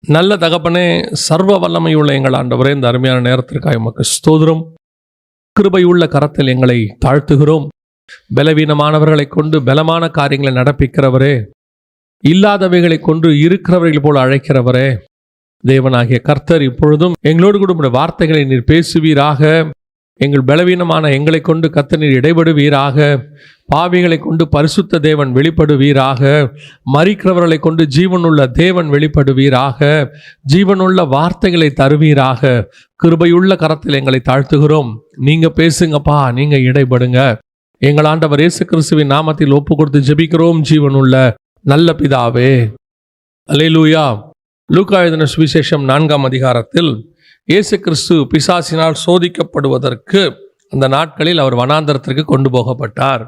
நல்ல தகப்பனே, சர்வ வல்லமையுள்ள எங்கள் ஆண்டவரே, இந்த அருமையான நேரத்திற்காக உமக்கு ஸ்தோத்திரம். கிருபையுள்ள கரத்தில் எங்களை தாழ்த்துகிறோம். பலவீனமானவர்களை கொண்டு பலமான காரியங்களை நடப்பிக்கிறவரே, இல்லாதவைகளை கொண்டு இருக்கிறவர்கள் போல அழைக்கிறவரே, தேவனாகிய கர்த்தர் இப்பொழுதும் எங்களோடு கூட உம்முடைய வார்த்தைகளை நீர் பேசுவீராக. எங்கள் பலவீனமான எங்களை கொண்டு கர்த்தர் நீர் இடைபடுவீராக. பாவிகளை கொண்டு பரிசுத்த தேவன் வெளிப்படுவீராக. மரிக்கிறவர்களை கொண்டு ஜீவனுள்ள தேவன் வெளிப்படுவீராக. ஜீவனுள்ள வார்த்தைகளை தருவீராக. கிருபையுள்ள கரத்தில் எங்களை தாழ்த்துகிறோம். நீங்க பேசுங்கப்பா, நீங்க இடைபடுங்க. எங்கள் ஆண்டவர் இயேசு கிறிஸ்துவின் நாமத்தில் ஒப்பு கொடுத்து ஜெபிக்கிறோம் ஜீவனுள்ள நல்ல பிதாவே. அல்லேலூயா. லூக்கா எழுதின சுவிசேஷம் 4ஆம் அதிகாரத்தில் இயேசு கிறிஸ்து பிசாசினால் சோதிக்கப்படுவதற்கு அந்த நாட்களில் அவர் வனாந்தரத்திற்கு கொண்டு போகப்பட்டார்.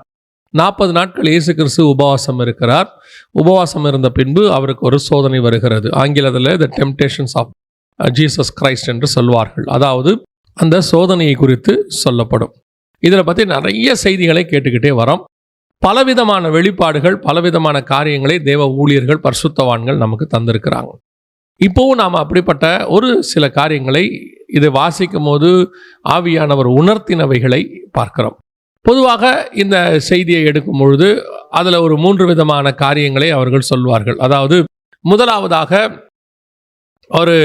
40 நாட்கள் இயேசு கிறிஸ்து உபவாசம் இருக்கிறார். உபவாசம் இருந்த பின்பு அவருக்கு ஒரு சோதனை வருகிறது. ஆங்கிலத்தில் த டெம்டேஷன்ஸ் ஆஃப் ஜீசஸ் கிரைஸ்ட் என்று சொல்வார்கள். அதாவது அந்த சோதனையை குறித்து சொல்லப்படும். இதில் பற்றி நிறைய செய்திகளை கேட்டுக்கிட்டே வரோம். பலவிதமான வெளிப்பாடுகள், பலவிதமான காரியங்களை தேவ ஊழியர்கள், பரிசுத்தவான்கள் நமக்கு தந்திருக்கிறாங்க. இப்போவும் நாம் அப்படிப்பட்ட ஒரு சில காரியங்களை இதை வாசிக்கும் போது ஆவியானவர் உணர்த்தினவைகளை பார்க்கிறோம். பொதுவாக இந்த செய்தியை எடுக்கும் பொழுது அதில் ஒரு 3 விதமான காரியங்களை அவர்கள் சொல்வார்கள். அதாவது முதலாவதாக ஒரு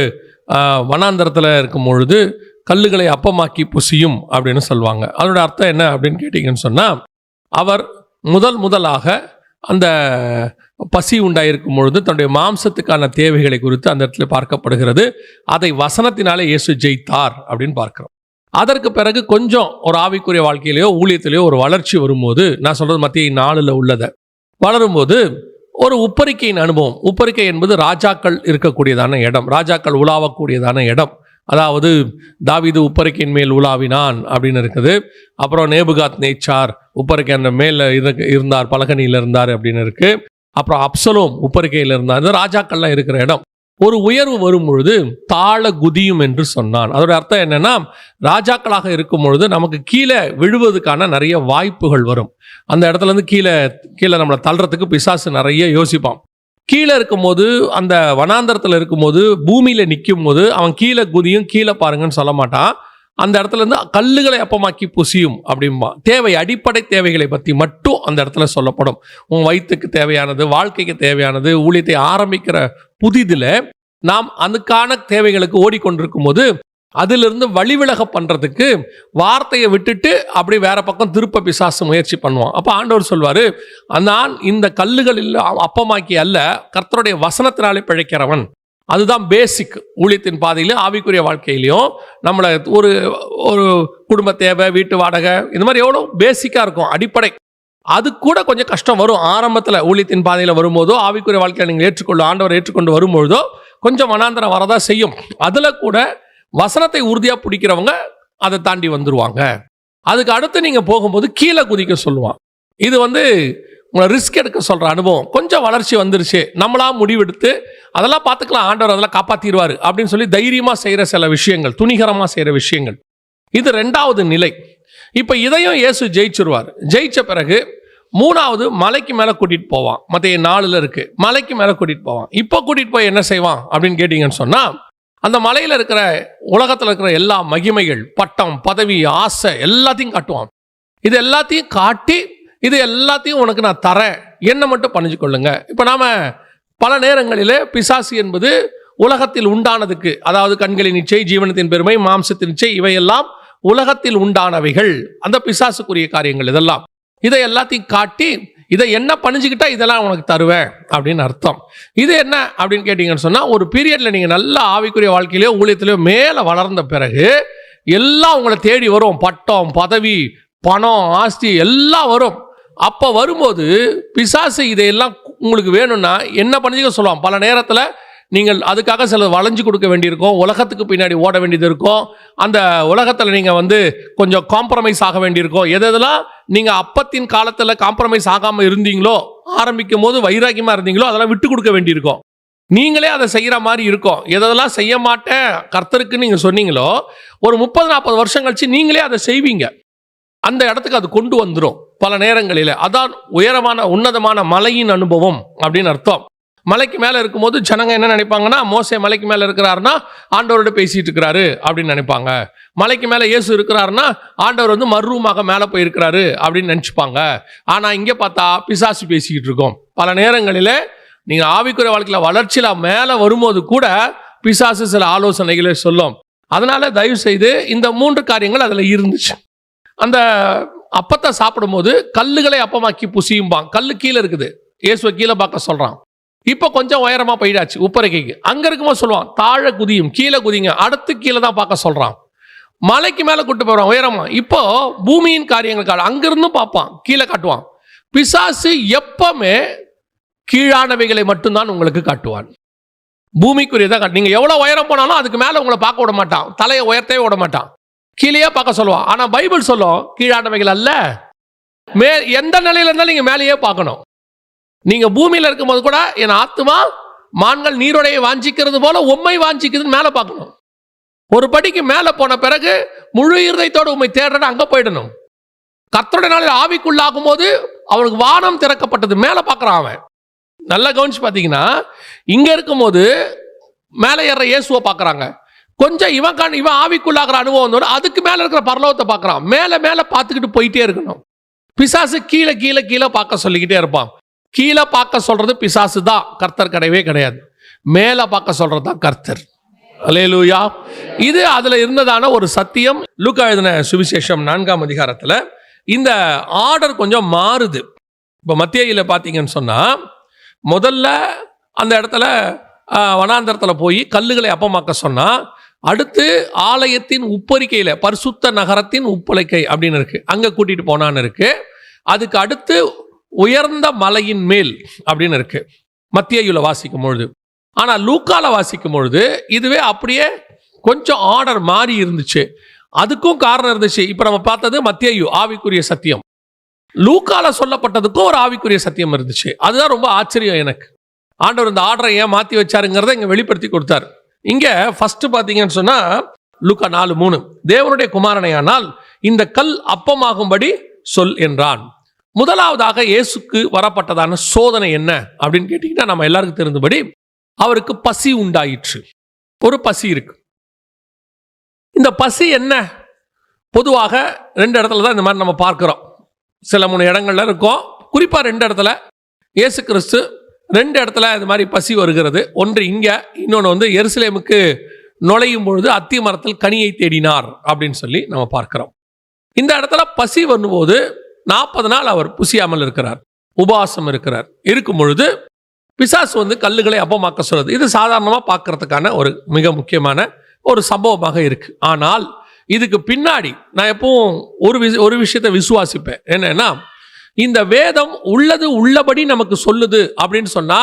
வனாந்தரத்தில் இருக்கும் பொழுது கல்லுகளை அப்பமாக்கி புசியும் அப்படின்னு சொல்லுவாங்க. அதோட அர்த்தம் என்ன அப்படின்னு கேட்டிங்கன்னு சொன்னால், அவர் முதலாக அந்த பசி உண்டாயிருக்கும் பொழுது தன்னுடைய மாம்சத்துக்கான தேவைகளை குறித்து அந்த இடத்துல பார்க்கப்படுகிறது. அதை வசனத்தினாலே இயேசு ஜெயித்தார் அப்படின்னு பார்க்கிறோம். அதற்கு பிறகு கொஞ்சம் ஒரு ஆவிக்குரிய வாழ்க்கையிலேயோ ஊழியத்திலேயோ ஒரு வளர்ச்சி வரும்போது, நான் சொல்றது மத்திய 4 உள்ளதை வளரும்போது ஒரு உப்பரிக்கையின் அனுபவம். உப்பரிக்கை என்பது ராஜாக்கள் இருக்கக்கூடியதான இடம், ராஜாக்கள் உலாவக்கூடியதான இடம். அதாவது தாவீது உப்பரிக்கையின் மேல் உலாவினான் அப்படின்னு இருக்குது. அப்புறம் நேபுகாத் நேச்சார் உப்பரிக்கை அந்த மேலே இருந்தார், பலகனியில் இருந்தார் அப்படின்னு இருக்கு. அப்புறம் அப்சலோம் உப்பரிக்கையில் இருந்தார். இந்த ராஜாக்கள்லாம் இருக்கிற இடம். ஒரு உயர்வு வரும் பொழுது தாழ குதியும் என்று சொன்னான். அதோட அர்த்தம் என்னன்னா, ராஜாக்களாக இருக்கும் பொழுது நமக்கு கீழே விழுவதற்கான நிறைய வாய்ப்புகள் வரும். அந்த இடத்துல இருந்து கீழே நம்மளை தள்ளுறதுக்கு பிசாசு நிறைய யோசிப்பான். கீழே இருக்கும்போது, அந்த வனாந்தரத்தில் இருக்கும்போது, பூமியில் நிற்கும் போது அவன் கீழே குதியும், கீழே பாருங்கன்னு சொல்ல மாட்டான். அந்த இடத்துல இருந்து கல்லுகளை அப்பமாக்கி புசியும் அப்படிம்பா. அடிப்படை தேவைகளை பற்றி மட்டும் அந்த இடத்துல சொல்லப்படும். உன் வயிற்றுக்கு தேவையானது, வாழ்க்கைக்கு தேவையானது, ஊழியத்தை ஆரம்பிக்கிற புதிதில் நாம் அதுக்கான தேவைகளுக்கு ஓடிக்கொண்டிருக்கும் போது அதிலிருந்து வழிவிலக பண்ணுறதுக்கு வார்த்தையை விட்டுட்டு அப்படி வேற பக்கம் திருப்ப பிசாசு முயற்சி பண்ணுவான். அப்போ ஆண்டவர் சொல்வார், நான் இந்த கல்லுகளில் அப்பமாக்கி அல்ல, கர்த்தருடைய வசனத்தினாலே பிழைக்கிறவன். அதுதான் பேசிக். ஊழியத்தின் பாதையிலும் ஆவிக்குரிய வாழ்க்கையிலையும் நம்மளை ஒரு ஒரு குடும்ப தேவை, வீட்டு வாடகை, இந்த மாதிரி எவ்வளோ பேசிக்காக இருக்கும் அடிப்படை. அது கூட கொஞ்சம் கஷ்டம் வரும் ஆரம்பத்தில். ஊழியத்தின் பாதையில் வரும்போதோ, ஆவிக்குரிய வாழ்க்கையை நீங்கள் ஆண்டவர் ஏற்றுக்கொண்டு வரும்பொழுதோ கொஞ்சம் வனாந்தரம் வரதான் செய்யும். அதில் கூட வசனத்தை உறுதியாக பிடிக்கிறவங்க அதை தாண்டி வந்துடுவாங்க. அதுக்கு அடுத்து நீங்கள் போகும்போது கீழே குதிக்க சொல்லுவான். இது உங்களை ரிஸ்க் எடுக்க சொல்கிற அனுபவம். கொஞ்சம் வளர்ச்சி வந்துருச்சு, நம்மளா முடிவெடுத்து அதெல்லாம் பார்த்துக்கலாம், ஆண்டவர் அதெல்லாம் காப்பாற்றிடுவார் அப்படின்னு சொல்லி தைரியமாக செய்கிற சில விஷயங்கள், துணிகரமாக செய்கிற விஷயங்கள். இது 2வது நிலை. இப்போ இதையும் இயேசு ஜெயிச்சிருவார். ஜெயிச்ச பிறகு 3வது மலைக்கு மேலே கூட்டிகிட்டு போவான். மத்திய 4 இருக்கு. மலைக்கு மேலே கூட்டிகிட்டு போவான். இப்போ கூட்டிகிட்டு போய் என்ன செய்வான் அப்படின்னு கேட்டிங்கன்னு சொன்னால், அந்த மலையில் இருக்கிற உலகத்தில் இருக்கிற எல்லா மகிமைகள், பட்டம், பதவி, ஆசை எல்லாத்தையும் காட்டுவான். இது எல்லாத்தையும் காட்டி, இது எல்லாத்தையும் உனக்கு நான் தரேன், என்ன மட்டும் பணிஞ்சு கொள்ளுங்க. இப்போ நாம் பல நேரங்களிலே பிசாசு என்பது உலகத்தில் உண்டானதுக்கு, அதாவது கண்களின் இச்சை, ஜீவனத்தின் பெருமை, மாம்சத்தின் இச்சை, இவையெல்லாம் உலகத்தில் உண்டானவைகள், அந்த பிசாசுக்குரிய காரியங்கள். இதெல்லாம் இதை எல்லாத்தையும் காட்டி, இதை என்ன பணிஞ்சுக்கிட்டா இதெல்லாம் உனக்கு தருவேன் அப்படின்னு அர்த்தம். இது என்ன அப்படின்னு கேட்டிங்கன்னு சொன்னால், ஒரு பீரியடில் நீங்கள் நல்ல ஆவிக்குரிய வாழ்க்கையிலையோ ஊழியத்திலையோ மேலே வளர்ந்த பிறகு எல்லாம் உங்களை தேடி வரும். பட்டம், பதவி, பணம், ஆஸ்தி எல்லாம் வரும். அப்போ வரும்போது பிசாசு இதையெல்லாம் உங்களுக்கு வேணும்னா என்ன பண்ணிக்க சொல்லுவான். பல நேரத்தில் நீங்கள் அதுக்காக சில வளைஞ்சு கொடுக்க வேண்டியிருக்கும், உலகத்துக்கு பின்னாடி ஓட வேண்டியது இருக்கும். அந்த உலகத்தில் நீங்கள் கொஞ்சம் காம்ப்ரமைஸ் ஆக வேண்டியிருக்கும். எதெல்லாம் நீங்கள் அப்பத்தின் காலத்தில் காம்ப்ரமைஸ் ஆகாமல் இருந்தீங்களோ, ஆரம்பிக்கும் போது வைராக்கியமாக இருந்தீங்களோ, அதெல்லாம் விட்டு கொடுக்க வேண்டியிருக்கும். நீங்களே அதை செய்கிற மாதிரி இருக்கும். எதெல்லாம் செய்ய மாட்டேன் கர்த்தருக்கு நீங்கள் சொன்னீங்களோ, ஒரு 30-40 வருஷம் கழிச்சு நீங்களே அதை செய்வீங்க. அந்த இடத்துக்கு அது கொண்டு வந்துடும் பல நேரங்களில். அதான் உயரமான உன்னதமான மலையின் அனுபவம் அப்படின்னு அர்த்தம். மலைக்கு மேலே இருக்கும்போது ஜனங்க என்ன நினைப்பாங்கன்னா, மோசே மலைக்கு மேலே இருக்கிறாருன்னா ஆண்டவரோட பேசிட்டு இருக்கிறாரு அப்படின்னு நினைப்பாங்க. மலைக்கு மேலே இயேசு இருக்கிறாருன்னா ஆண்டவர் வந்து மறுரூமாக மேலே போயிருக்கிறாரு அப்படின்னு நினச்சிப்பாங்க. ஆனால் இங்கே பார்த்தா பிசாசு பேசிக்கிட்டு இருக்கோம். பல நேரங்களில் நீங்கள் ஆவிக்குரிய வாழ்க்கையில் வளர்ச்சியில் மேலே வரும்போது கூட பிசாசு சில ஆலோசனைகளை சொல்லும். அதனால தயவு செய்து இந்த 3 காரியங்கள் அதில் இருந்துச்சு. அந்த அப்பத்தை சாப்பிடும்போது கல்லுகளை அப்பமாக்கி புசியும்பாங்க. கல்லு கீழே இருக்குது, இயேசுவை கீழே பார்க்க சொல்கிறான். இப்போ கொஞ்சம் உயரமாக போயிடாச்சு உப்பரைக்கைக்கு. அங்கே இருக்கும்போது சொல்லுவான் தாழ குதியும், கீழே குதிங்க, அடுத்து கீழே தான் பார்க்க சொல்கிறான். மலைக்கு மேலே கூட்டு போகிறான் உயரமா. இப்போ பூமியின் காரியங்கள் அங்கிருந்து பார்ப்பான், கீழே காட்டுவான். பிசாசு எப்பவுமே கீழானவைகளை மட்டும்தான் உங்களுக்கு காட்டுவான். பூமிக்குரியதான் காட்டு. நீங்கள் எவ்வளோ உயரம் போனாலும் அதுக்கு மேலே உங்களை பார்க்க விட மாட்டான், தலையை உயர்த்தவே விட மாட்டான், கீழேயே பார்க்க சொல்லுவான். ஆனால் பைபிள் சொல்லும் கீழானவைகள் அல்ல, எந்த நிலையில இருந்தாலும் நீங்கள் மேலேயே பார்க்கணும். நீங்கள் பூமியில் இருக்கும்போது கூட என் ஆத்துமா மான்கள் நீரோடையை வாஞ்சிக்கிறது போல உம்மை வாஞ்சிக்குதுன்னு மேலே பார்க்கணும். ஒரு படிக்கு மேலே போன பிறகு முழு இருதயத்தோடு உண்மை தேடுற அங்கே போயிடணும். கர்த்தருடைய நாளில் ஆவிக்குள்ளாகும் போது அவனுக்கு வானம் திறக்கப்பட்டது, மேலே பார்க்குறான் அவன். நல்லா கவனிச்சு பார்த்தீங்கன்னா இங்கே இருக்கும்போது மேலே ஏற இயேசுவை பார்க்குறாங்க. கொஞ்சம் இவன் ஆவிக்குள்ளாகிற அனுபவம் வந்தோட அதுக்கு மேலே இருக்கிற பரலோகத்தை பார்க்குறான். மேலே மேலே பார்த்துக்கிட்டு போயிட்டே இருக்கணும். பிசாசு கீழே கீழே கீழே பார்க்க சொல்லிக்கிட்டே இருப்பான். கீழே பார்க்க சொல்றது பிசாசு தான், கர்த்தர் கிடையவே கிடையாது. மேலே பார்க்க சொல்றது தான் கர்த்தர். அல்லேலூயா. இது அதில் இருந்ததான ஒரு சத்தியம். லூக்கா எழுதின சுவிசேஷம் 4ஆம் அதிகாரத்தில் இந்த ஆர்டர் கொஞ்சம் மாறுது. இப்போ மத்தேயுல பார்த்தீங்கன்னு சொன்னால் முதல்ல அந்த இடத்துல வனாந்தரத்தில் போய் கல்லுகளை அப்பமாக்க சொன்னால், அடுத்து ஆலயத்தின் உப்பரிக்கையில் பரிசுத்த நகரத்தின் உப்பரிக்கை அப்படின்னு இருக்கு, அங்கே கூட்டிகிட்டு போனான்னு இருக்கு. அதுக்கு அடுத்து உயர்ந்த மலையின் மேல் அப்படின்னு இருக்கு மத்தேயுல வாசிக்கும் பொழுது. ஆனால் லூக்கால வாசிக்கும் பொழுது இதுவே அப்படியே கொஞ்சம் ஆர்டர் மாறி இருந்துச்சு. அதுக்கும் காரணம் இருந்துச்சு. இப்போ நம்ம பார்த்தது மத்தேயு ஆவிக்குரிய சத்தியம், லூக்கால சொல்லப்பட்டதுக்கும் ஒரு ஆவிக்குரிய சத்தியம் இருந்துச்சு. அதுதான் ரொம்ப ஆச்சரியம் எனக்கு. ஆண்டவர் இந்த ஆர்டரை ஏன் மாற்றி வச்சாருங்கிறத இங்கே வெளிப்படுத்தி கொடுத்தார். இங்கே ஃபர்ஸ்ட் பார்த்தீங்கன்னு சொன்னால் லூக்கா 4:3 தேவனுடைய குமாரனையானால் இந்த கல் அப்பமாகும்படி சொல் என்றான். முதலாவதாக இயேசுக்கு வரப்பட்டதான சோதனை என்ன அப்படின்னு கேட்டிங்கன்னா நம்ம எல்லாருக்கும் தெரிந்தபடி அவருக்கு பசி உண்டாயிற்று. ஒரு பசி இருக்கு. இந்த பசி என்ன? பொதுவாக 2 இடத்துல தான் இந்த மாதிரி நம்ம பார்க்கிறோம். சில 3 இடங்கள்ல இருக்கும். குறிப்பாக 2 இடத்துல இயேசு கிறிஸ்து 2 இடத்துல இது மாதிரி பசி வருகிறது. ஒன்று இங்கே, இன்னொன்று வந்து எருசலேமுக்கு நுழையும் பொழுது அத்தி மரத்தில் கனியை தேடினார் அப்படின்னு சொல்லி நம்ம பார்க்கிறோம். இந்த இடத்துல பசி வரும்போது 40 நாள் அவர் புசியாமல் இருக்கிறார், உபவாசம் இருக்கிறார். இருக்கும் பொழுது பிசாசு வந்து கல்லுகளை அப்பமாக்க சொல்றது. இது சாதாரணமாக பார்க்கறதுக்கான ஒரு மிக முக்கியமான ஒரு சம்பவமாக இருக்கு. ஆனால் இதுக்கு பின்னாடி நான் எப்பவும் ஒரு விஷயத்தை விசுவாசிப்பேன். என்னன்னா, இந்த வேதம் உள்ளது உள்ளபடி நமக்கு சொல்லுது அப்படின்னு சொன்னா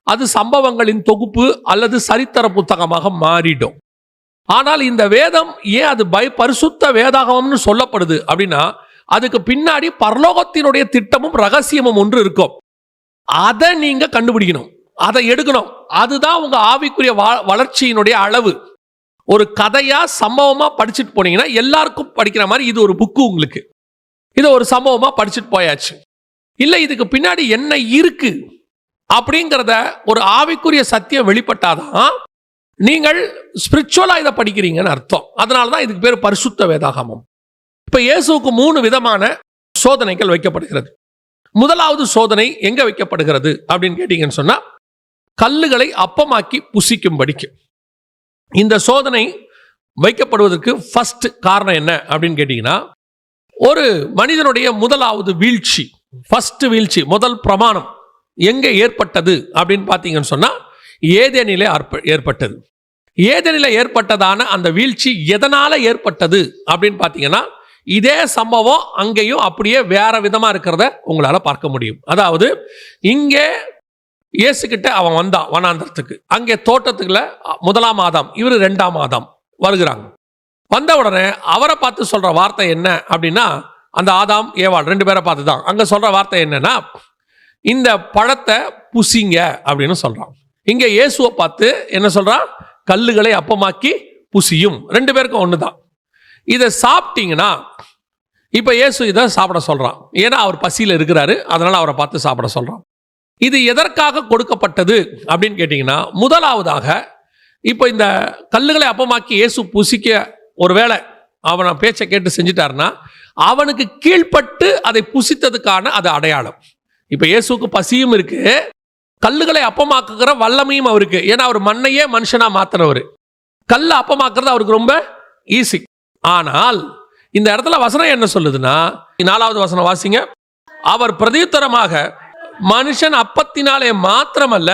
அது சம்பவங்களின் தொகுப்பு அல்லது சரித்திர புத்தகமாக மாறிடும். ஆனால் இந்த வேதம் ஏன் அது பரிசுத்த வேதாகமம்னு சொல்லப்படுது அப்படின்னா அதுக்கு பின்னாடி பரலோகத்தினுடைய திட்டமும் ரகசியமும் ஒன்று இருக்கும். அதை நீங்க கண்டுபிடிக்கணும், அதை எடுக்கணும். அதுதான் உங்க ஆவிக்குரிய வளர்ச்சியினுடைய அளவு. ஒரு கதையா சம்பவமா படிச்சுட்டு போனீங்கன்னா எல்லாருக்கும் படிக்கிற மாதிரி இது ஒரு புக்கு, உங்களுக்கு இது ஒரு சம்பவமா படிச்சுட்டு போயாச்சு. இல்லை இதுக்கு பின்னாடி என்ன இருக்கு அப்படிங்கிறத ஒரு ஆவிக்குரிய சத்தியம் வெளிப்பட்டாதான் நீங்கள் ஸ்பிரிச்சுவலா இதை படிக்கிறீங்கன்னு அர்த்தம். அதனால தான் இதுக்கு பேர் பரிசுத்த வேதாகமம். இப்ப இயேசுவுக்கு 3 விதமான சோதனைகள் வைக்கப்படுகிறது. முதலாவது சோதனை எங்க வைக்கப்படுகிறது அப்படின்னு கேட்டீங்கன்னு சொன்னா கல்லுகளை அப்பமாக்கி புசிக்கும்படிக்கு. இந்த சோதனை வைக்கப்படுவதற்கு ஃபர்ஸ்ட் காரணம் என்ன அப்படின்னு கேட்டீங்கன்னா, ஒரு மனிதனுடைய முதலாவது வீழ்ச்சி, ஃபர்ஸ்ட் வீழ்ச்சி, முதல் பிரமாணம் எங்க ஏற்பட்டது அப்படின்னு பார்த்தீங்கன்னு சொன்னா ஏதேனிலே ஏற்பட்டது. ஏதேனிலே ஏற்பட்டதான அந்த வீழ்ச்சி எதனால ஏற்பட்டது அப்படின்னு பார்த்தீங்கன்னா இதே சம்பவம் அங்கேயும் அப்படியே வேற விதமா இருக்கிறத உங்களால பார்க்க முடியும். அதாவது இங்கே இயேசு கிட்ட அவன் வந்தான் வனாந்தரத்துக்கு. அங்கே தோட்டத்துக்குள்ள 1ஆம் ஆதாம், இவர் 2ஆம் ஆதாம் வருகிறாங்க. வந்த உடனே அவரை பார்த்து சொல்ற வார்த்தை என்ன அப்படின்னா, அந்த ஆதாம் ஏவாள் 2 பேரை பார்த்து தான் அங்க சொல்ற வார்த்தை என்னன்னா, இந்த பழத்தை புசிங்க அப்படின்னு சொல்றான். இங்க இயேசுவை பார்த்து என்ன சொல்றான்? கல்லுகளை அப்பமாக்கி புசியும். 2 பேருக்கும் ஒண்ணுதான். இதை சாப்பிட்டீங்கன்னா இப்ப இயேசு இதை சாப்பிட சொல்றான். ஏன்னா அவர் பசியில் இருக்கிறாரு, அதனால அவரை பார்த்து சாப்பிட சொல்றான். இது எதற்காக கொடுக்கப்பட்டது அப்படின்னு கேட்டீங்கன்னா, முதலாவதாக இப்போ இந்த கல்லுகளை அப்பமாக்கி இயேசு புசிக்க ஒருவேளை அவன் பேச்சை கேட்டு செஞ்சிட்டாருன்னா, அவனுக்கு கீழ்ப்பட்டு அதை புசித்ததுக்கான அது அடையாளம். இப்போ இயேசுக்கு பசியும் இருக்கு, கல்லுகளை அப்பமாக்குகிற வல்லமையும் அவருக்கு. ஏன்னா அவர் மண்ணையே மனுஷனா மாத்தினவர். கல்லை அப்பமாக்குறது அவருக்கு ரொம்ப ஈஸி. ஆனால் இந்த இடத்துல வசனம் என்ன சொல்லுதுன்னா, 4வது வசனம் வாசிங்க. அவர் பிரதியுத்தரமாக, மனுஷன் அப்பத்தினாலே மாத்திரமல்ல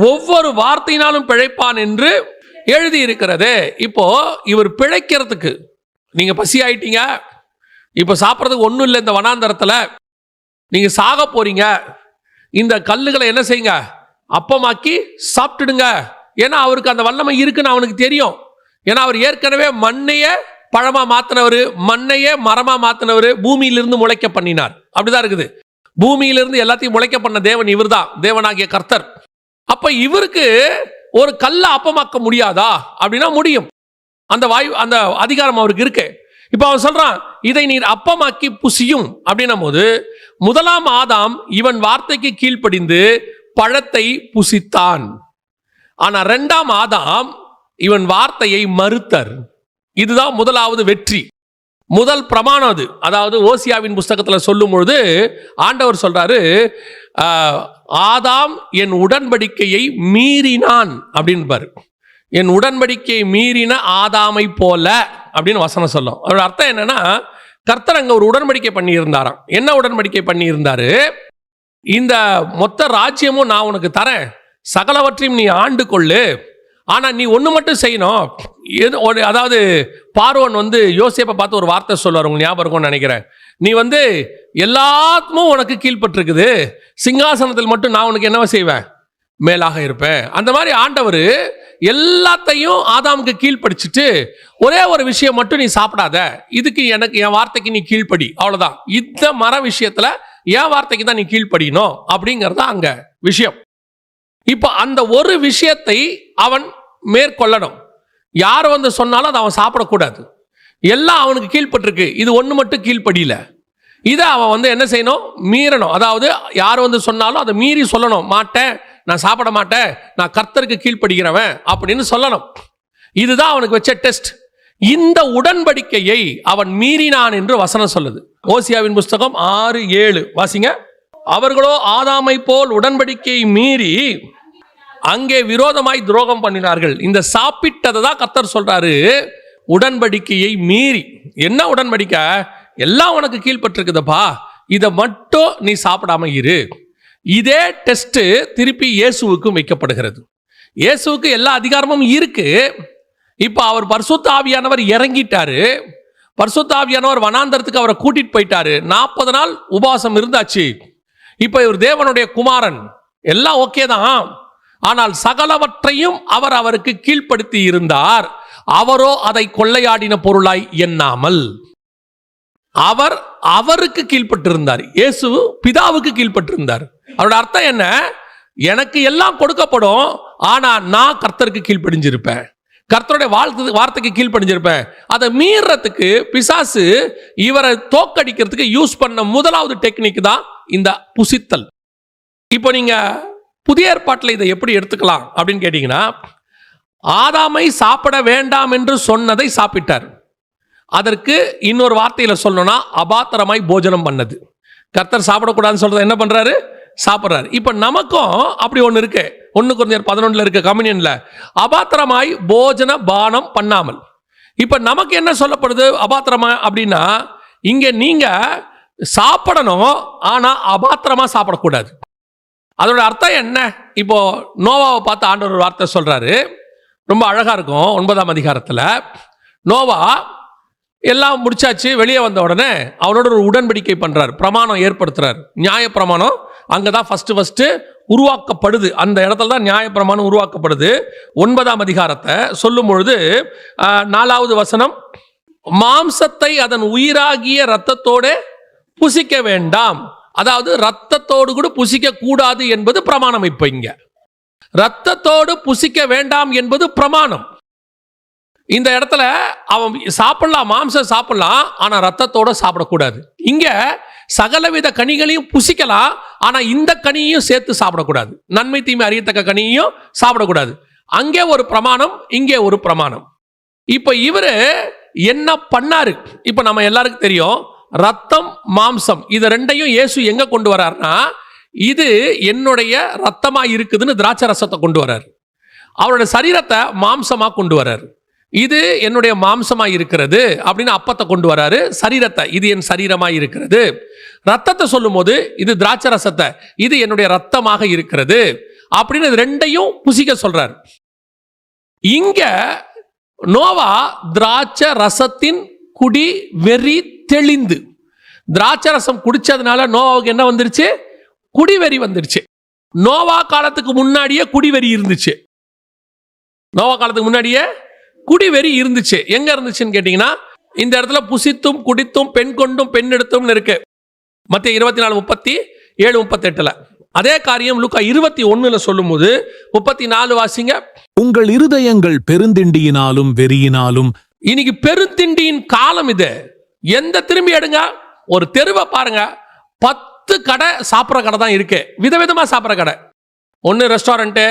ஒவ்வொரு வார்த்தையினாலும் பிழைப்பான் என்று எழுதி இருக்கிறது. இப்போ இவர் பிழைக்கிறதுக்கு, நீங்க பசி ஆயிட்டீங்க, இப்போ சாப்பிட்றதுக்கு ஒன்றும் இல்லை, இந்த வனாந்தரத்தில் நீங்க சாக போறீங்க, இந்த கல்லுகளை என்ன செய்யுங்க, அப்பமாக்கி சாப்பிட்டுடுங்க. ஏன்னா அவருக்கு அந்த வல்லமை இருக்குன்னு அவனுக்கு தெரியும். ஏன்னா அவர் ஏற்கனவே மண்ணையே பழமா மாத்தினவர், மண்ணையே மரமா மாத்தினவர், பூமியிலிருந்து முளைக்க பண்ணினார். அப்படிதான் இருக்குது. பூமியிலிருந்து எல்லாத்தையும் முளைக்க பண்ண தேவன் இவர்தான், தேவனாகிய கர்த்தர். அப்ப இவருக்கு ஒரு கல்லை அப்பமாக்க முடியாதா அப்படின்னா முடியும். அந்த வாயு, அந்த அதிகாரம் அவருக்கு இருக்கு. இப்ப அவன் சொல்றான், இதை நீர் அப்பமாக்கி புசியும் அப்படின்னும் போது, முதலாம் ஆதாம் இவன் வார்த்தைக்கு கீழ்ப்படிந்து பழத்தை புசித்தான். ஆனா 2ஆம் ஆதாம் இவன் வார்த்தையை மறுத்தர். இதுதான் முதலாவது வெற்றி, முதல் பிரமாணம் அது. அதாவது ஓசியாவின் புஸ்தகத்தில் சொல்லும் பொழுது ஆண்டவர் சொல்றாரு, ஆதாம் என் உடன்படிக்கையை மீறினான் அப்படின்னு. என் உடன்படிக்கையை மீறின ஆதாமை போல அப்படின்னு வசனம் சொல்லும். அதோட அர்த்தம் என்னன்னா, கர்த்தர் அங்க ஒரு உடன்படிக்கை பண்ணி இருந்தாராம். என்ன உடன்படிக்கை பண்ணி இருந்தாரு? இந்த மொத்த ராஜ்யமும் நான் உனக்கு தரேன், சகலவற்றையும் நீ ஆண்டு கொள்ளு, ஆனா நீ ஒண்ணு மட்டும் செய்யணும். அதாவது பார்வோன் யோசேப்பை பார்த்து ஒரு வார்த்தை சொல்லுவார், உங்களுக்கு ஞாபகம் இருக்கும்னு நினைக்கிறேன். நீ எல்லாத்துக்கும் உனக்கு கீழ்பட்டிருக்குது, சிங்காசனத்தில் மட்டும் நான் உனக்கு என்னவா செய்வேன், மேலாக இருப்பேன். அந்த மாதிரி ஆண்டவர் எல்லாத்தையும் ஆதாமுக்கு கீழ்படிச்சிட்டு, ஒரே ஒரு விஷயம் மட்டும் நீ சாப்பிடாத, இதுக்கு எனக்கு என் வார்த்தைக்கு நீ கீழ்ப்படி, அவ்வளவுதான். இந்த மர விஷயத்துல என் வார்த்தைக்கு தான் நீ கீழ்ப்படியணும் அப்படிங்கிறது அங்க விஷயம். இப்ப அந்த ஒரு விஷயத்தை அவன் மேற்கொள்ளணும். யார் சொன்னாலும் அதை அவன் சாப்பிடக்கூடாது. எல்லாம் அவனுக்கு கீழ்பட்டிருக்கு, இது ஒன்று மட்டும் கீழ்ப்படியில. இதை அவன் என்ன செய்யணும், மீறணும். அதாவது யார் சொன்னாலும் அதை மீறி சொல்லணும், மாட்டேன், நான் சாப்பிட மாட்டேன், நான் கர்த்தருக்கு கீழ்ப்படுகிறவன் அப்படின்னு சொல்லணும். இதுதான் அவனுக்கு வச்ச டெஸ்ட். இந்த உடன்படிக்கையை அவன் மீறினான் என்று வசனம் சொல்லுது. ஓசியாவின் புஸ்தகம் 6:7 வாசிங்க. அவர்களோ ஆதாமை போல் உடன்படிக்கையை மீறி அங்கே விரோதமாய் துரோகம் பண்ணினார்கள். இந்த சாப்பிட்டதை தான் கர்த்தர் சொல்றாரு, உடன்படிக்கையை மீறி. என்ன உடன்படிக்கை? எல்லாம் உனக்கு கீழ்பட்டிருக்குதுப்பா, இதை மட்டும் நீ சாப்பிடாம இரு. இதே டெஸ்ட் திருப்பி இயேசுவுக்கும் வைக்கப்படுகிறது. இயேசுவுக்கு எல்லா அதிகாரமும் இருக்கு. இப்ப அவர் பரிசுத்த ஆவியானவர் இறங்கிட்டாரு. பரிசுத்த ஆவியானவர் வனாந்தரத்துக்கு அவரை கூட்டிட்டு போயிட்டாரு. 40 நாள் உபவாசம் இருந்தாச்சு. இப்ப இவர் தேவனுடைய குமாரன், எல்லாம் ஓகே தான். ஆனால் சகலவற்றையும் அவர் அவருக்கு கீழ்ப்படுத்தி இருந்தார். அவரோ அதை கொள்ளையாடின பொருளாய் எண்ணாமல் அவர் அவருக்கு கீழ்பட்டிருந்தார். இயேசு பிதாவுக்கு கீழ்பட்டிருந்தார். அவரோட அர்த்தம் என்ன? எனக்கு எல்லாம் கொடுக்கப்படும், ஆனா நான் கர்த்தருக்கு கீழ்ப்படிஞ்சிருப்பேன், கர்த்தருடைய வார்த்தைக்கு கீழ்ப்படிஞ்சிருப்பேன். அதை மீறத்துக்கு பிசாசு இவரை தோக்கடிக்கிறதுக்கு யூஸ் பண்ண முதலாவது டெக்னிக் தான் இந்த புசித்தல். இப்போ நீங்க புதிய ஏற்பாட்டில் இதை எப்படி எடுத்துக்கலாம் அப்படின்னு கேட்டீங்கன்னா, ஆதாமை சாப்பிட வேண்டாம் என்று சொன்னதை சாப்பிட்டார். அதற்கு இன்னொரு வார்த்தையில சொல்லணும்னா அபாத்திரமாய் போஜனம் பண்ணது. கர்த்தர் சாப்பிடக்கூடாதுன்னு சொல்றதை என்ன பண்றாரு, சாப்பிட்றாரு. இப்ப நமக்கும் அப்படி ஒன்று இருக்கு. 1 கொரிந்தியர் 11 இருக்கு கம்யூனியன்ல, அபாத்திரமாய் போஜன பானம் பண்ணாமல். இப்ப நமக்கு என்ன சொல்லப்படுது அபாத்திரமா அப்படின்னா, இங்க நீங்க சாப்பிடணும், ஆனா அபாத்திரமா சாப்பிடக்கூடாது. அதோட அர்த்தம் என்ன? இப்போ நோவாவை பார்த்து ஆண்டவர் ஒரு வார்த்தை சொல்றாரு, ரொம்ப அழகா இருக்கும். 9ஆம் அதிகாரத்துல நோவா எல்லாம் முடிச்சாச்சு, வெளியே வந்த உடனே அவனோட ஒரு உடன்படிக்கை பண்றாரு, பிரமாணம் ஏற்படுத்துறாரு. நியாய பிரமாணம் அங்கதான் ஃபர்ஸ்ட் உருவாக்கப்படுது. அந்த இடத்துல தான் நியாய பிரமாணம் உருவாக்கப்படுது. 9ஆம் அதிகாரத்தை சொல்லும் பொழுது 4வது வசனம், மாம்சத்தை அதன் உயிராகிய இரத்தத்தோட புசிக்க வேண்டாம். அதாவது ரத்தத்தோடு கூட புசிக்க கூடாது என்பது பிரமாணம். இப்ப இங்க ரத்தத்தோடு புசிக்க வேண்டாம் என்பது பிரமாணம். இந்த இடத்துல அவன் சாப்பிடலாம், மாம்சம் சாப்பிடலாம், ஆனா ரத்தத்தோட சாப்பிடக்கூடாது. இங்க சகலவித கனிகளையும் புசிக்கலாம், ஆனா இந்த கனியையும் சேர்த்து சாப்பிடக்கூடாது. நன்மை தீமை அறியத்தக்க கனியையும் சாப்பிடக்கூடாது. அங்கே ஒரு பிரமாணம், இங்கே ஒரு பிரமாணம். இப்ப இவரு என்ன பண்ணாரு? இப்ப நம்ம எல்லாருக்கும் தெரியும், ரத்தம் மாம்சம் இது ரெண்டையும் இயேசு எங்க கொண்டு வர்றாருன்னா, இது என்னுடைய ரத்தமா இருக்குதுன்னு திராட்சை ரசத்தை கொண்டு வர்றாரு. அவருடைய சரீரத்தை மாம்சமா கொண்டு வர்றாரு. இது என்னுடைய மாம்சமா இருக்கிறது அப்படின்னு அப்பத்தை கொண்டு வராரு. சரீரத்தை இது என் சரீரமா இருக்கிறது. ரத்தத்தை சொல்லும் போது இது திராட்சை ரசத்தை இது என்னுடைய ரத்தமாக இருக்கிறது அப்படின்னு ரெண்டையும் புசிக்க சொல்றாரு. இங்க நோவா திராட்சை ரசத்தின் குடி வெறி தெளிந்து, திராட்சை ரசம் குடிச்சதுனால நோவாவுக்கு என்ன வந்துருச்சு? குடிவெறி வந்துருச்சு. நோவா காலத்துக்கு முன்னாடியே குடிவெறி இருந்துச்சு. நோவா காலத்துக்கு முன்னாடியே குடிவெறி இருந்துச்சு. எங்க இருந்துச்சுன்னு கேட்டீங்கன்னா, இந்த இடத்துல புசித்தும் குடித்தும் பெண் கொண்டும் பெண் எடுத்தும் இருக்கு. மத்திய 24:37-38. அதே காரியம் லூக்கா 21 சொல்லும் போது 34 வாசிங்க. உங்கள் இருதயங்கள் பெருந்திண்டியினாலும் வெறியினாலும். இன்னைக்கு பெருந்திண்டியின் காலம் இது. எந்த திரும்பி எடுங்க, ஒரு தெருவை பாருங்க, 10 கடை சாப்பிட்ற கடை தான் இருக்கு. விதவிதமா சாப்பிட்ற கடை. ஒன்று ரெஸ்டாரண்ட்டு,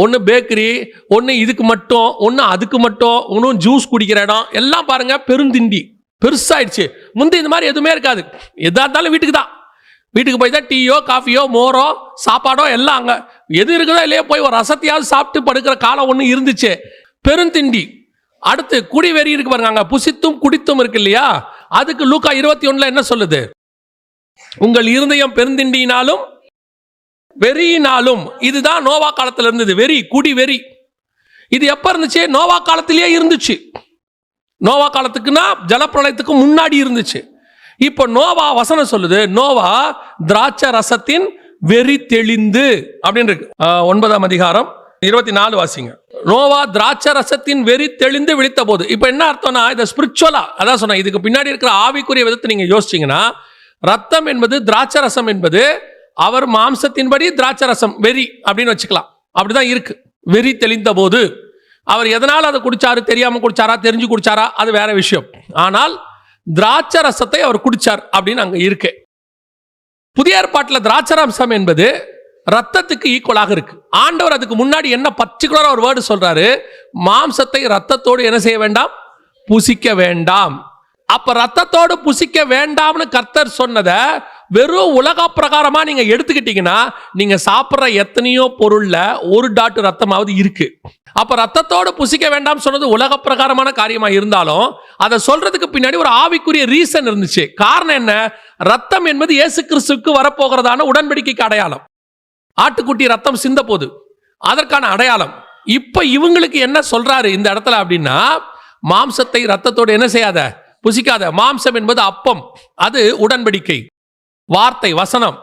ஒன்று பேக்கரி, ஒன்று இதுக்கு மட்டும், ஒன்று அதுக்கு மட்டும், ஒன்றும் ஜூஸ் குடிக்கிற இடம் எல்லாம் பாருங்க. பெருந்திண்டி பெருசாயிடுச்சு. முந்தி இந்த மாதிரி எதுவுமே இருக்காது. எதா இருந்தாலும் வீட்டுக்கு தான், வீட்டுக்கு போய் தான் டீயோ காஃபியோ மோரோ சாப்பாடோ எல்லாம் அங்கே எது இருக்குதோ இல்லையோ போய் ஒரு ரசத்தையாவது சாப்பிட்டு படுக்கிற காலம் ஒன்று இருந்துச்சு. பெருந்திண்டி. அடுத்து குடிவெறி இருக்கு பாருங்க, அங்கே புசித்தும் குடித்தும் இருக்கு இல்லையா? அதுக்கு லூக்கா 21 என்ன சொல்லுது? உங்கள் இருதயம் பெருந்திண்டியினாலும் வெறியினாலும். இதுதான் நோவா காலத்தில் இருந்தது. வெறி, குடி வெறி. இது எப்ப இருந்துச்சு? நோவா காலத்திலேயே இருந்துச்சு. நோவா காலத்துக்குன்னா ஜலப்பிரளயத்துக்கு முன்னாடி இருந்துச்சு. இப்போ நோவா வசனம் சொல்லுது, நோவா திராட்சை ரசத்தின் வெறி தெளிந்து அப்படின்னு இருக்கு. 9:24 வாசிங்க. நோவா திராட்சை ரசத்தின் வெறி தெளிந்து விழித்த போது. இப்போ என்ன அர்த்தம்னா, இதை ஸ்பிரிச்சுவலா அதான் சொன்ன. இதுக்கு பின்னாடி இருக்கிற ஆவிக்குரிய விதத்தை நீங்க யோசிச்சீங்கன்னா, ரத்தம் என்பது திராட்சை ரசம் என்பது அவர் மாம்சத்தின்படி திராட்சை ரசம் வெறி அப்படின்னு வச்சுக்கலாம். அப்படிதான் இருக்கு. வெறி தெளிந்த போது அவர் எதனால் அதை குடிச்சாரு? தெரியாம குடிச்சாரா, தெரிஞ்சு குடிச்சாரா, அது வேற விஷயம். ஆனால் திராட்சை ரசத்தை அவர் குடிச்சார் அப்படின்னு அங்க இருக்கு. புதிய ஏற்பாட்டில் திராட்சை ரசம் என்பது ரத்தத்துக்கு ஈக்குவலாக இருக்கு. ஆண்டவர் அதுக்கு முன்னாடி என்ன பர்டிகுலரா ஒரு வேர்டு சொல்றாரு? மாம்சத்தை ரத்தத்தோடு என்ன செய்ய வேண்டாம்? புசிக்க வேண்டாம். அப்ப ரத்தத்தோடு புசிக்க வேண்டாம்னு கர்த்தர் சொன்னதை வெறும் உலக பிரகாரமா நீங்க எடுத்துக்கிட்டீங்கன்னா, நீங்க சாப்பிட்ற எத்தனையோ பொருள்ல ஒரு டாட் ரத்தமாவது இருக்கு. அப்ப ரத்தத்தோடு புசிக்க வேண்டாம் சொன்னது உலக பிரகாரமான காரியமா இருந்தாலும், அதை சொல்றதுக்கு பின்னாடி ஒரு ஆவிக்குரிய ரீசன் இருந்துச்சு. காரணம் என்ன? ரத்தம் என்பது இயேசு கிறிஸ்துவுக்கு வரப்போகிறதான உடன்படிக்கைக்கு அடையாளம். ஆட்டுக்குட்டி ரத்தம் சிந்த போது அதற்கான அடையாளம். இப்ப இவங்களுக்கு என்ன சொல்றாரு இந்த இடத்துல அப்படின்னா, மாம்சத்தை ரத்தத்தோடு என்ன செய்யாத, புசிக்காத. மாம்சம் என்பது அப்பம், அது உடன்படிக்கை வார்த்தை வசனம்.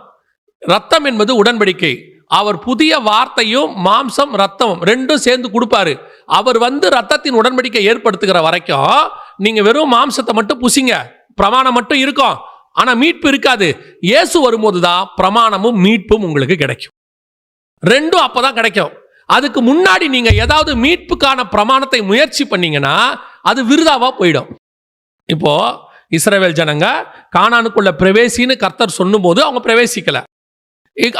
ரத்தம் என்பது உடன்படிக்கை. அவர் புதிய வார்த்தையும் மாம்சம் ரத்தமும் ரெண்டும் சேர்ந்து கொடுப்பாரு. அவர் ரத்தத்தின் உடன்படிக்கை ஏற்படுத்துகிற வரைக்கும் நீங்க வெறும் மாம்சத்தை மட்டும் புசிங்க, பிரமாணம் மட்டும் இருக்கும், ஆனா மீட்பு இருக்காது. இயேசு வரும்போதுதான் பிரமாணமும் மீட்பும் உங்களுக்கு கிடைக்கும். ரெண்டும் அப்பதான் கிடைக்கும். அதுக்கு முன்னாடி நீங்க ஏதாவது மீட்புக்கான பிரமாணத்தை முயற்சி பண்ணீங்கன்னா அது விருதாவா போயிடும். இப்போ இஸ்ரவேல் ஜனங்க கானானுக்குள்ள பிரவேசின்னு கர்த்தர் சொன்னும் போது அவங்க பிரவேசிக்கல.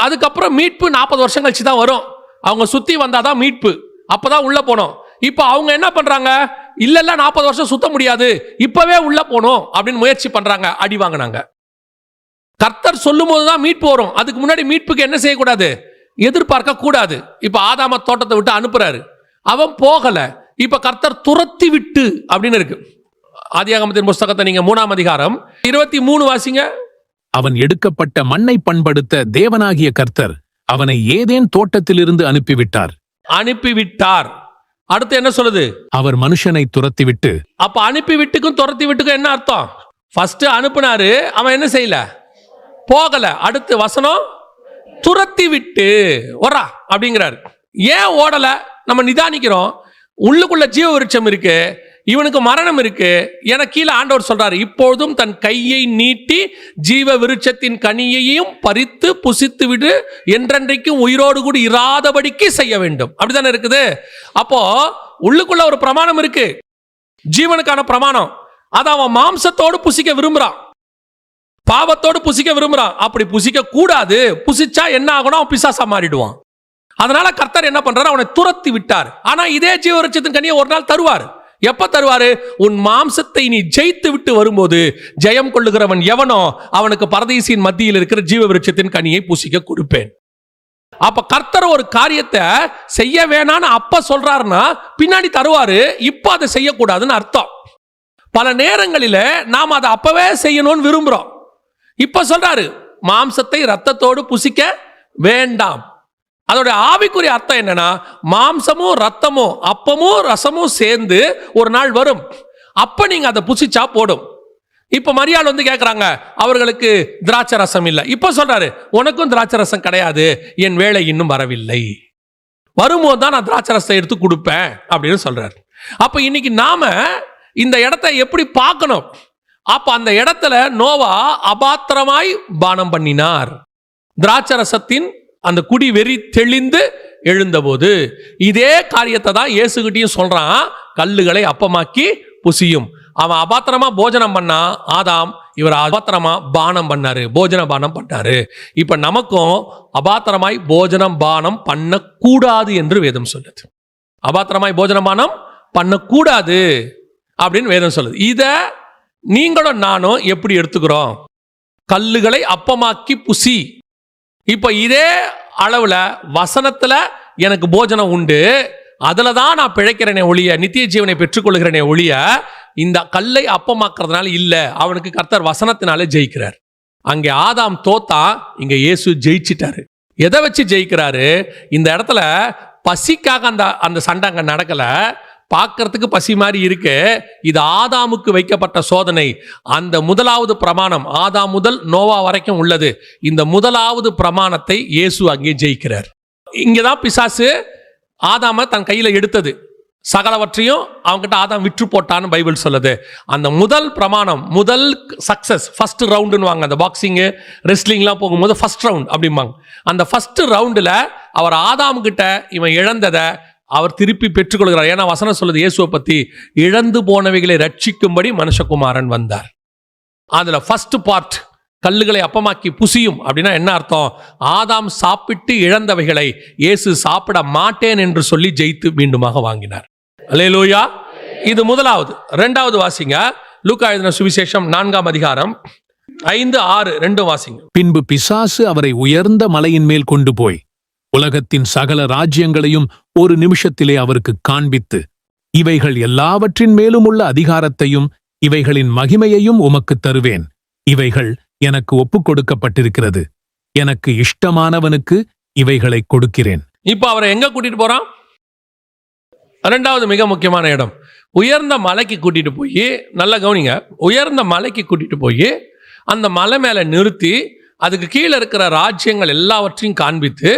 அதுக்கப்புறம் மீட்பு 40 வருஷம் கழிச்சு தான் வரும். அவங்க சுத்தி வந்தாதான் மீட்பு, அப்பதான் உள்ள போனோம். இப்போ அவங்க என்ன பண்றாங்க? இல்ல 40 வருஷம் சுத்த முடியாது, இப்பவே உள்ள போனோம் அப்படின்னு முயற்சி பண்றாங்க. அடி வாங்கினாங்க. கர்த்தர் சொல்லும் போதுதான் மீட்பு வரும். அதுக்கு முன்னாடி மீட்புக்கு என்ன செய்யக்கூடாது? எதிர்பார்க்க கூடாது. இப்ப ஆதாம தோட்டத்தை விட்டு அனுப்புறாரு, அவன் போகல. இப்ப கர்த்தர் துரத்தி விட்டு அப்படின்னு இருக்கு. ஆதியாகமத்தின் புஸ்தகத்தை நீங்க 3:23 வாசிங்க. அவன் எடுக்கப்பட்ட மண்ணை பண்படுத்த தேவனாகிய கர்த்தர் அவனை ஏதேன் தோட்டத்திலிருந்து அனுப்பிவிட்டார். அடுத்து என்ன சொல்லுது? அவர் மனுஷனை துரத்திவிட்டு. அப்ப அனுப்பிவிட்டுக்கும் துரத்தி விட்டுக்கும் என்ன அர்த்தம்? ஃபர்ஸ்ட் அனுப்புனாரு, அவன் என்ன செய்யல, போகல. அடுத்து வசனம் துரத்தி விட்டு ஓடா அப்படிங்கிறாரு. ஏன் ஓடல? நம்ம நிதானிக்கிறோம். உள்ளுக்குள்ள ஜீவ விருட்சம் இருக்கு, இவனுக்கு மரணம் இருக்கு. என கீழே ஆண்டவர் சொல்றாரு, இப்பொழுதும் தன் கையை நீட்டி ஜீவ விருட்சத்தின் கனியையும் பறித்து புசித்து விடு, என்றென்றைக்கும் உயிரோடு கூட இராதபடிக்கு செய்ய வேண்டும். அப்படித்தானே இருக்குது. அப்போ உள்ளுக்குள்ள ஒரு பிரமாணம் இருக்கு, ஜீவனுக்கான பிரமாணம். அதை அவன் மாம்சத்தோடு புசிக்க விரும்புறான். பாவத்தோடு புசிக்க விரும்புறான். அப்படி புசிக்க கூடாது. புசிச்சா என்ன ஆகணும்? அவன் பிசாசா மாறிடுவான். அதனால கர்த்தர் என்ன பண்றாரு? அவனை துரத்தி விட்டார். ஆனா இதே ஜீவவிருட்சத்தின் கனியை ஒரு நாள் தருவார். எப்ப தருவாரு? உன் மாம்சத்தை நீ ஜெயித்து விட்டு வரும்போது, ஜெயம் கொள்ளுகிறவன் எவனோ அவனுக்கு பரதீசின் மத்தியில் இருக்கிற ஜீவவிருட்சத்தின் கனியை புசிக்க கொடுப்பேன். அப்ப கர்த்தர் ஒரு காரியத்தை செய்ய வேணான்னு அப்ப சொல்றாருன்னா பின்னாடி தருவாரு. இப்ப அதை செய்யக்கூடாதுன்னு அர்த்தம். பல நேரங்களில நாம் அதை அப்பவே செய்யணும்னு விரும்புறோம். இப்ப சொல்றாரு, மாம்சத்தை ரத்தத்தோடு புசிக்க வேண்டாம். அதோட ஆவிக்குரிய அர்த்தம் என்னன்னா, மாம்சமும் ரத்தமும் அப்பமும் ரசமும் சேர்ந்து ஒரு நாள் வரும். அப்ப நீங்க அதை புசிச்சா போடும். இப்ப மரியாள் வந்து கேட்கறாங்க, அவர்களுக்கு திராட்சை ரசம் இல்லை. இப்ப சொல்றாரு, உனக்கும் திராட்சை ரசம் கிடையாது, என் வேலை இன்னும் வரவில்லை, வரும்போது தான் நான் திராட்சை ரசத்தை எடுத்து கொடுப்பேன் அப்படின்னு சொல்றாரு. அப்ப இன்னைக்கு நாம இந்த இடத்தை எப்படி பார்க்கணும்? அப்ப அந்த இடத்துல நோவா அபாத்திரமாய் பானம் பண்ணினார். திராட்சை ரசத்தின் அந்த குடி வெறி தெளிந்து எழுந்தபோது இதே காரியத்தை தான் இயேசுகிட்டையும் சொல்றான், கல்லுகளை அப்பமாக்கி புசியும். அவன் அபாத்திரமா போஜனம் பண்ணா ஆதாம், இவர் அபாத்திரமா பானம் பண்ணாரு, போஜன பானம் பண்ணாரு. இப்ப நமக்கும் அபாத்திரமாய் போஜனம் பானம் பண்ணக்கூடாது என்று வேதம் சொல்லுது. அபாத்திரமாய் போஜன பானம் பண்ணக்கூடாது அப்படின்னு வேதம் சொல்லுது. இத நீங்களும் நானும் எப்படி எடுத்துக்கிறோம்? கல்லுகளை அப்பமாக்கி புசி. இப்ப இதே அளவுல வசனத்துல எனக்கு போஜனம் உண்டு, அதுல தான் நான் பிழைக்கிறேனே ஒழிய, நித்திய ஜீவனை பெற்றுக்கொள்கிறேனே ஒழிய இந்த கல்லை அப்பமாக்குறதுனால இல்ல. அவனுக்கு கர்த்தர் வசனத்தினாலே ஜெயிக்கிறார். அங்கே ஆதாம் தோத்தா, இங்க இயேசு ஜெயிச்சிட்டாரு. எதை வச்சு ஜெயிக்கிறாரு? இந்த இடத்துல பசிக்காக அந்த சண்டை அங்க நடக்கல. பார்க்கறதுக்கு பசி மாதிரி இருக்கு. இது ஆதாமுக்கு வைக்கப்பட்ட சோதனை. அந்த முதலாவது பிரமாணம் ஆதாம் முதல் நோவா வரைக்கும் உள்ளது. இந்த முதலாவது பிரமாணத்தை இயேசு அங்கே ஜெயிக்கிறார். இங்கதான் பிசாசு ஆதாம தன் கையில எடுத்தது. சகலவற்றையும் அவங்ககிட்ட ஆதாம் விற்று போட்டான்னு பைபிள் சொல்லுது. அந்த முதல் பிரமாணம், முதல் சக்சஸ், ஃபர்ஸ்ட் ரவுண்டுன்னு வாங்க. அந்த பாக்ஸிங்கு ரெஸ்லிங்லாம் போகும்போது ஃபர்ஸ்ட் ரவுண்ட் அப்படிம்பாங்க. அந்த ஃபர்ஸ்ட் ரவுண்டில் அவர் ஆதாம் கிட்ட இவன் இழந்ததை அவர் திருப்பி பெற்றுக்கொள்கிறார். ஏன்னா வசனம் சொல்லுது இயேசுவை பத்தி, இழந்து போனவைகளை ரட்சிக்கும்படி மனுஷகுமாரன் வந்தார். அதுல ஃபர்ஸ்ட் பார்ட், கல்லுகளை அப்பமாக்கி புசியும் அப்படின்னா என்ன அர்த்தம்? ஆதாம் சாப்பிட்டு இழந்தவைகளை இயேசு சாப்பிட மாட்டேன் என்று சொல்லி ஜெயித்து மீண்டுமாக வாங்கினார். அல்லேலூயா. இது முதலாவது. இரண்டாவது வாசிங்க, லூக்கா எழுதின சுவிசேஷம் 4ஆம் அதிகாரம் 5, 6 2 வாசிங்க. பின்பு பிசாசு அவரை உயர்ந்த மலையின் மேல் கொண்டு போய் உலகத்தின் சகல ராஜ்யங்களையும் ஒரு நிமிஷத்திலே அவருக்கு காண்பித்து, இவைகள் எல்லாவற்றின் மேலும் உள்ள அதிகாரத்தையும் இவைகளின் மகிமையையும் உமக்கு தருவேன். இவைகள் எனக்கு ஒப்புக் கொடுக்கப்பட்டிருக்கிறது. எனக்கு இஷ்டமானவனுக்கு இவைகளை கொடுக்கிறேன். இப்ப அவரை எங்க கூட்டிட்டு போறான்? இரண்டாவது மிக முக்கியமான இடம், உயர்ந்த மலைக்கு கூட்டிட்டு போய், நல்லா கவனிங்க, உயர்ந்த மலைக்கு கூட்டிட்டு போய் அந்த மலை மேல நிறுத்தி அதுக்கு கீழே இருக்கிற ராஜ்யங்கள் எல்லாவற்றையும் காண்பித்து,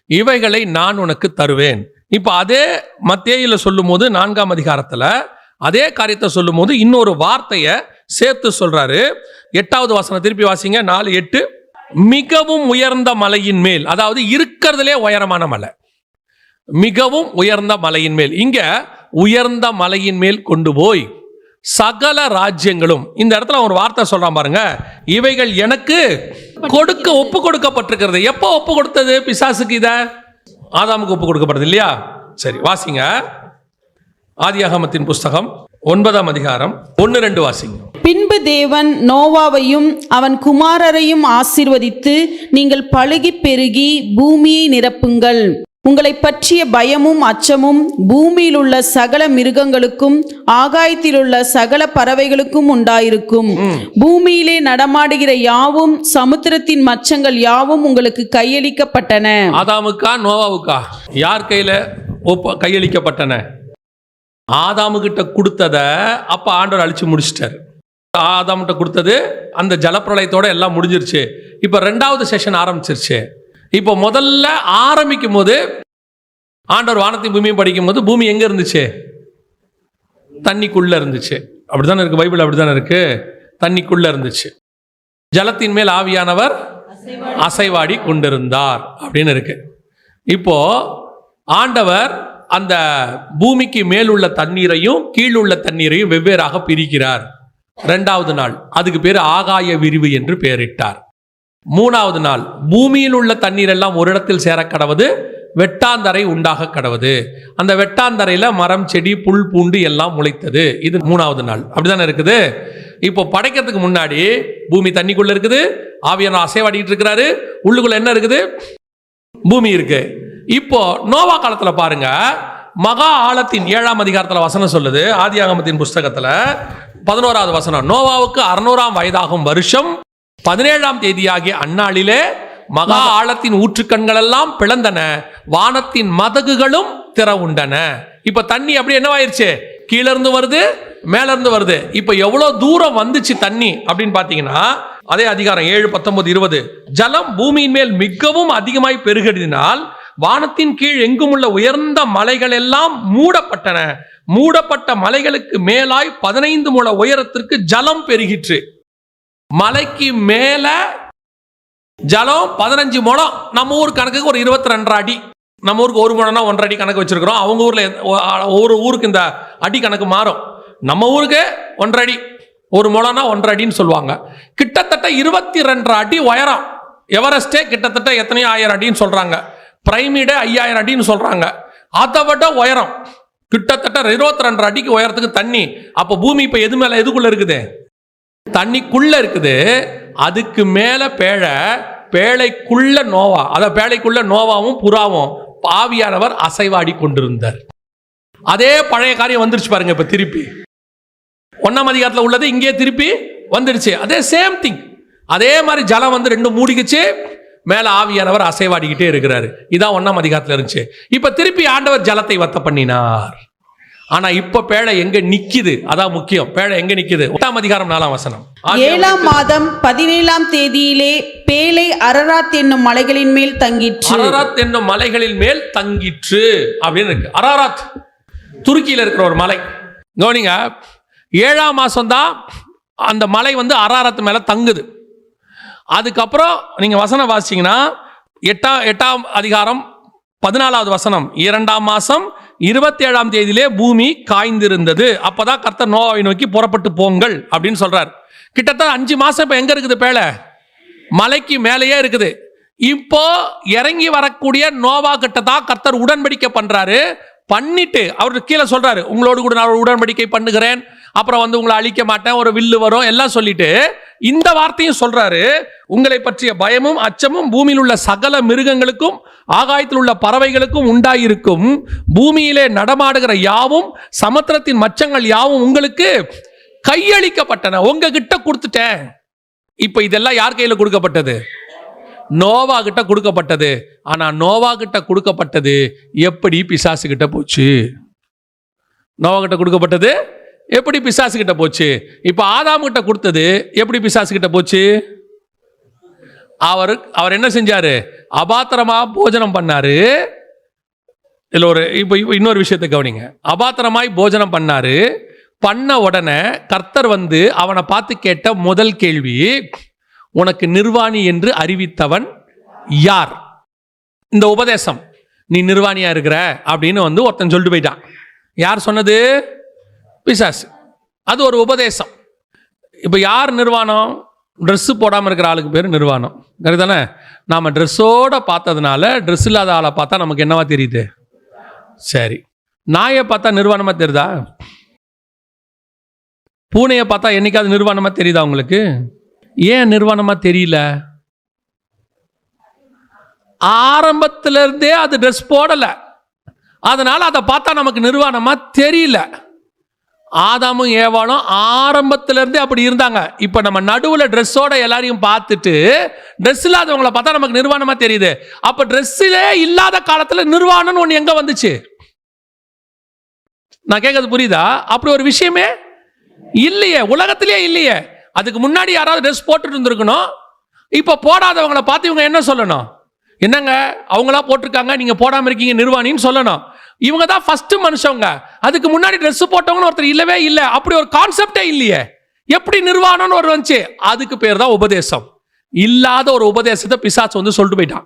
இவைகளை நான் உனக்கு தருவேன். இப்ப அதே மத்தேயுல சொல்லும் போது 4ஆம் அதிகாரத்துல அதே காரியத்தை சொல்லும் போது இன்னொரு வார்த்தையை சேர்த்து சொல்றாரு. 8வது வசனம் திருப்பி வாசிங்க, 4:8. மிகவும் உயர்ந்த மலையின் மேல், அதாவது இருக்கிறதுலே உயரமான மலை, மிகவும் உயர்ந்த மலையின் மேல். இங்க உயர்ந்த மலையின் மேல் கொண்டு போய் சகல ராஜ்யங்களும், இந்த இடத்துல ஒரு வார்த்தை சொல்றான் பாருங்க, இவைகள் எனக்கு ஒப்பு கொடுக்கப்பட்டிருக்கிறது. எப்போ ஒப்பு கொடுத்தது பிசாசுக்கு? இத ஆதாமுக்கு ஒப்பு கொடுக்கப்படுது இல்லையா? சரி வாசிங்க, ஆதியாகமத்தின் புஸ்தகம் 9ஆம் அதிகாரம் 1-2 வாசிங்க. பின்பு தேவன் நோவாவையும் அவன் குமாரரையும் ஆசீர்வதித்து, நீங்கள் பலுகி பெருகி பூமியை நிரப்புங்கள், உங்களை பற்றிய பயமும் அச்சமும் பூமியில் உள்ள சகல மிருகங்களுக்கும் ஆகாயத்தில் உள்ள சகல பறவைகளுக்கும் உண்டாயிருக்கும். பூமியிலே நடமாடுகிற யாவும் சமுத்திரத்தின் மச்சங்கள் யாவும் உங்களுக்கு கையளிக்கப்பட்டன. ஆதாமுக்கா நோவாவுக்கா? யார் கையில கையளிக்கப்பட்டன? ஆதாமு கிட்ட கொடுத்தத அப்ப ஆண்டவர் அழிச்சு முடிச்சிட்டாரு. ஆதாம்கிட்ட கொடுத்தது அந்த ஜலப்பிரளயத்தோட எல்லாம் முடிஞ்சிருச்சு. இப்ப 2வது செஷன் ஆரம்பிச்சிருச்சு. இப்போ முதல்ல ஆரம்பிக்கும் போது ஆண்டவர் வானத்தையும் பூமியும் படிக்கும் போது பூமி எங்க இருந்துச்சு? தண்ணிக்குள்ள இருந்துச்சு. அப்படித்தானே இருக்கு, பைபிள் அப்படித்தானே இருக்கு, தண்ணிக்குள்ள இருந்துச்சு. ஜலத்தின் மேல் ஆவியானவர் அசைவாடி கொண்டிருந்தார் அப்படின்னு இருக்கு. இப்போ ஆண்டவர் அந்த பூமிக்கு மேல் உள்ள தண்ணீரையும் கீழுள்ள தண்ணீரையும் வெவ்வேறாக பிரிக்கிறார். 2வது நாள் அதுக்கு பேர் ஆகாய விரிவு என்று பெயரிட்டார். 3வது நாள் பூமியில் உள்ள தண்ணீர் எல்லாம் ஒரு இடத்தில் சேர கடவது, வெட்டாந்தரை உண்டாக கடவுது. அந்த வெட்டாந்தரையில மரம், செடி, புல், பூண்டு எல்லாம் முளைத்தது. இது 3வது நாள். அப்படிதானே இருக்குது. இப்போ படைக்கிறதுக்கு முன்னாடி பூமி தண்ணிக்குள்ள இருக்குது, ஆவியானவர் அசைவாடிட்டு இருக்கிறாரு, உள்ளுக்குள்ள என்ன இருக்குது? பூமி இருக்கு. இப்போ நோவா காலத்துல பாருங்க, மகா ஆழத்தின் 7ஆம் அதிகாரத்துல வசனம் சொல்லுது, ஆதியாகமத்தின் புஸ்தகத்துல 11வது வசனம், நோவாவுக்கு 600ஆம் வயதாகும் வருஷம் 17ஆம் தேதியாகிய அந்நாளிலே மகா ஆழத்தின் ஊற்றுக்கண்கள் எல்லாம் பிளந்தன, வானத்தின் மதகுகளும் திறவுண்டன. இப்ப தண்ணி அப்படி என்னவாயிருச்சு? கீழ இருந்து வருது, மேல இருந்து வருது. இப்ப எவ்வளவு தூரம் வந்துச்சு தண்ணி அப்படின்னு பாத்தீங்கன்னா, அதே அதிகாரம் 7, 19, 20, ஜலம் பூமியின் மேல் மிகவும் அதிகமாய் பெருகினால் வானத்தின் கீழ் எங்கும் உள்ள உயர்ந்த மலைகள் எல்லாம் மூடப்பட்டன. மூடப்பட்ட மலைகளுக்கு மேலாய் 15 முழ உயரத்திற்கு ஜலம் பெருகிற்று. மலைக்கு மேல ஜலம் 15 முழம். நம்ம ஊர் கணக்குக்கு ஒரு 22 அடி. நம்ம ஊருக்கு 1 முழம்னா 1.5 அடி கணக்கு வச்சிருக்கிறோம். அவங்க ஊர்ல ஒரு ஊருக்கு இந்த அடி கணக்கு மாறும். நம்ம ஊருக்கு 1.5 அடி, 1 முழம்னா 1.5 அடின்னு சொல்லுவாங்க. கிட்டத்தட்ட 22 அடி உயரம். எவரெஸ்டே கிட்டத்தட்ட எத்தனையோ 1000 அடின்னு சொல்றாங்க. பிரைமீடே 5000 அடின்னு சொல்றாங்க. அதை விட உயரம் கிட்டத்தட்ட 22 அடிக்கு உயரத்துக்கு தண்ணி. அப்ப பூமி இப்ப எது மேல, எதுக்குள்ள இருக்குது? தண்ணிக்குள்ள இருக்குது. அதுக்கு மேல பேழைக்குள்ள நோவா, அத பேழைக்குள்ள நோவாவும் புறாவும் ஆவியானவர் அசைவாடி கொண்டிருந்தார். அதே பழைய காரியம் வந்துருச்சு பாருங்க. இப்ப திருப்பி 1ஆம் அதிகாரத்துல உள்ளது இங்கே திருப்பி வந்துடுச்சு. அதே சேம் திங். அதே மாதிரி ஜலம் வந்து 2 மூடிக்குச்சு, மேல ஆவியானவர் அசைவாடிக்கிட்டே இருக்கிறாரு. இதான் 1ஆம் அதிகாரத்துல இருந்துச்சு. இப்ப திருப்பி ஆண்டவர் ஜலத்தை வத்த பண்ணினார். ஆனா இப்ப பேழை எங்க நிக்குது? அதான் முக்கியம். பேழை எங்க நிக்குது? 8ஆம் அதிகாரம் 4ஆம் வசனம். 7ஆம் மாதம் 17ஆம் தேதியிலே பேழை அரராத் என்னும் மலைகளின் மேல் தங்கிற்று. அரராத் என்னும் மலைகளின் மேல் தங்கிற்று அப்படின்னு இருக்கு. அரராத் துருக்கியில இருக்கிற ஒரு மலை. கவனிங்க, 7ஆம் மாசம் தான் அந்த மலை வந்து அரராத் மேல தங்குது. அதுக்கப்புறம் நீங்க வசனம் வாசிச்சீங்கன்னா 8ஆம் அதிகாரம் 14வது வசனம், 2ஆம் மாசம் 27ஆம் தேதியிலே பூமி காய்ந்திருந்தது. அப்பதான் கர்த்தர் நோவாவை நோக்கி புறப்பட்டு போங்கள் அப்படின்னு சொல்றார். கிட்டத்தட்ட 5 மாசம் இப்ப எங்க இருக்குது? பேழை மலைக்கு மேலேயே இருக்குது. இப்போ இறங்கி வரக்கூடிய நோவா கிட்ட தான் கர்த்தர் உடன்படிக்கை பண்றாரு. பண்ணிட்டு அவருக்கு கீழே சொல்றாரு, உங்களோடு கூட நான் உடன்படிக்கை பண்ணுகிறேன், அப்புறம் வந்து உங்களை அழிக்க மாட்டேன், ஒரு வில்லு வரும், எல்லாம் சொல்லிட்டு இந்த வார்த்தையும் சொல்றாரு, உங்களை பற்றிய பயமும் அச்சமும் பூமியில் உள்ள சகல மிருகங்களுக்கும் ஆகாயத்தில் உள்ள பறவைகளுக்கும் உண்டாயிருக்கும். பூமியிலே நடமாடுகிற யாவும் சமுத்திரத்தின் மச்சங்கள் யாவும் உங்களுக்கு கையளிக்கப்பட்டன. உங்ககிட்ட கொடுத்துட்டேன். இப்ப இதெல்லாம் யார் கையில கொடுக்கப்பட்டது? நோவா கிட்ட கொடுக்கப்பட்டது. ஆனா நோவா கிட்ட கொடுக்கப்பட்டது எப்படி பிசாசு கிட்ட போச்சு? நோவா கிட்ட கொடுக்கப்பட்டது எப்படி பிசாசு கிட்ட போச்சு? இப்ப ஆதாம் கிட்ட கொடுத்தது எப்படி பிசாசு கிட்ட போச்சு? அவர் என்ன செஞ்சாரு? அபாத்திரமா போஜனம் பண்ணாரு. இதுல ஒரு இப்ப இன்னொரு விஷயத்தை கவனிங்க. அபாத்திரமாய் போஜனம் பண்ணாரு. பண்ண உடனே கர்த்தர் வந்து அவனை பார்த்து கேட்ட முதல் கேள்வி, உனக்கு நிர்வாணி என்று அறிவித்தவன் யார்? இந்த உபதேசம், நீ நிர்வாணியா இருக்கிற அப்படின்னு வந்து ஒருத்தன் சொல்லிட்டு போயிட்டான். யார் சொன்னது? பிசாசு. அது ஒரு உபதேசம். இப்ப யார் நிர்வாணம்? ட்ரெஸ் போடாமல் இருக்கிற ஆளுக்கு பேர் நிர்வாணம். கரெக்டானே? நாம ட்ரெஸ்ஸோட பார்த்ததுனால ட்ரெஸ் இல்லாத ஆளை பார்த்தா நமக்கு என்னவா தெரியுது? சரி. நாயை பார்த்தா நிர்வாணமா தெரியுதா? பூனையை பார்த்தா என்னைக்காவது நிர்வாணமா தெரியுதா உங்களுக்கு? ஏன் நிர்வாணமா தெரியல? ஆரம்பத்துல இருந்தே அது ட்ரெஸ் போடல, அதனால அதை பார்த்தா நமக்கு நிர்வாணமா தெரியல. ஆதாமும் ஏவாளும் ஆரம்பத்துல இருந்தே அப்படி இருந்தாங்க. இப்ப நம்ம நடுவுல ட்ரெஸ்ஸோட எல்லாரையும் பார்த்துட்டு ட்ரெஸ் இல்லாதவங்களை பார்த்தா நமக்கு நிர்வாணமா தெரியுது. அப்ப ட்ரெஸ்ஸிலே இல்லாத காலத்துல நிர்வாணம் ஒண்ணு எங்க வந்துச்சு? நான் கேட்கறது புரியுதா? அப்படி ஒரு விஷயமே இல்லையே, உலகத்திலேயே இல்லையே. அதுக்கு முன்னாடி யாராவது ட்ரெஸ் போட்டுட்டு இருந்திருக்கணும். இப்ப போடாதவங்களை பார்த்து இவங்க என்ன சொல்லணும்? என்னங்க அவங்களா போட்டிருக்காங்க, நீங்க போடாம இருக்கீங்க, நிர்வாணின்னு சொல்லணும். இவங்க தான் ஃபர்ஸ்ட் மனுஷங்க. அதுக்கு முன்னாடி ட்ரெஸ் போட்டவங்க ஒருத்தர் இல்லவே இல்லை. அப்படி ஒரு கான்செப்டே இல்லையே. எப்படி நிர்வாணம்னு ஒரு வந்துச்சு? அதுக்கு பேர் தான் உபதேசம். இல்லாத ஒரு உபதேசத்தை பிசாசு வந்து சொல்லிட்டு போயிட்டான்.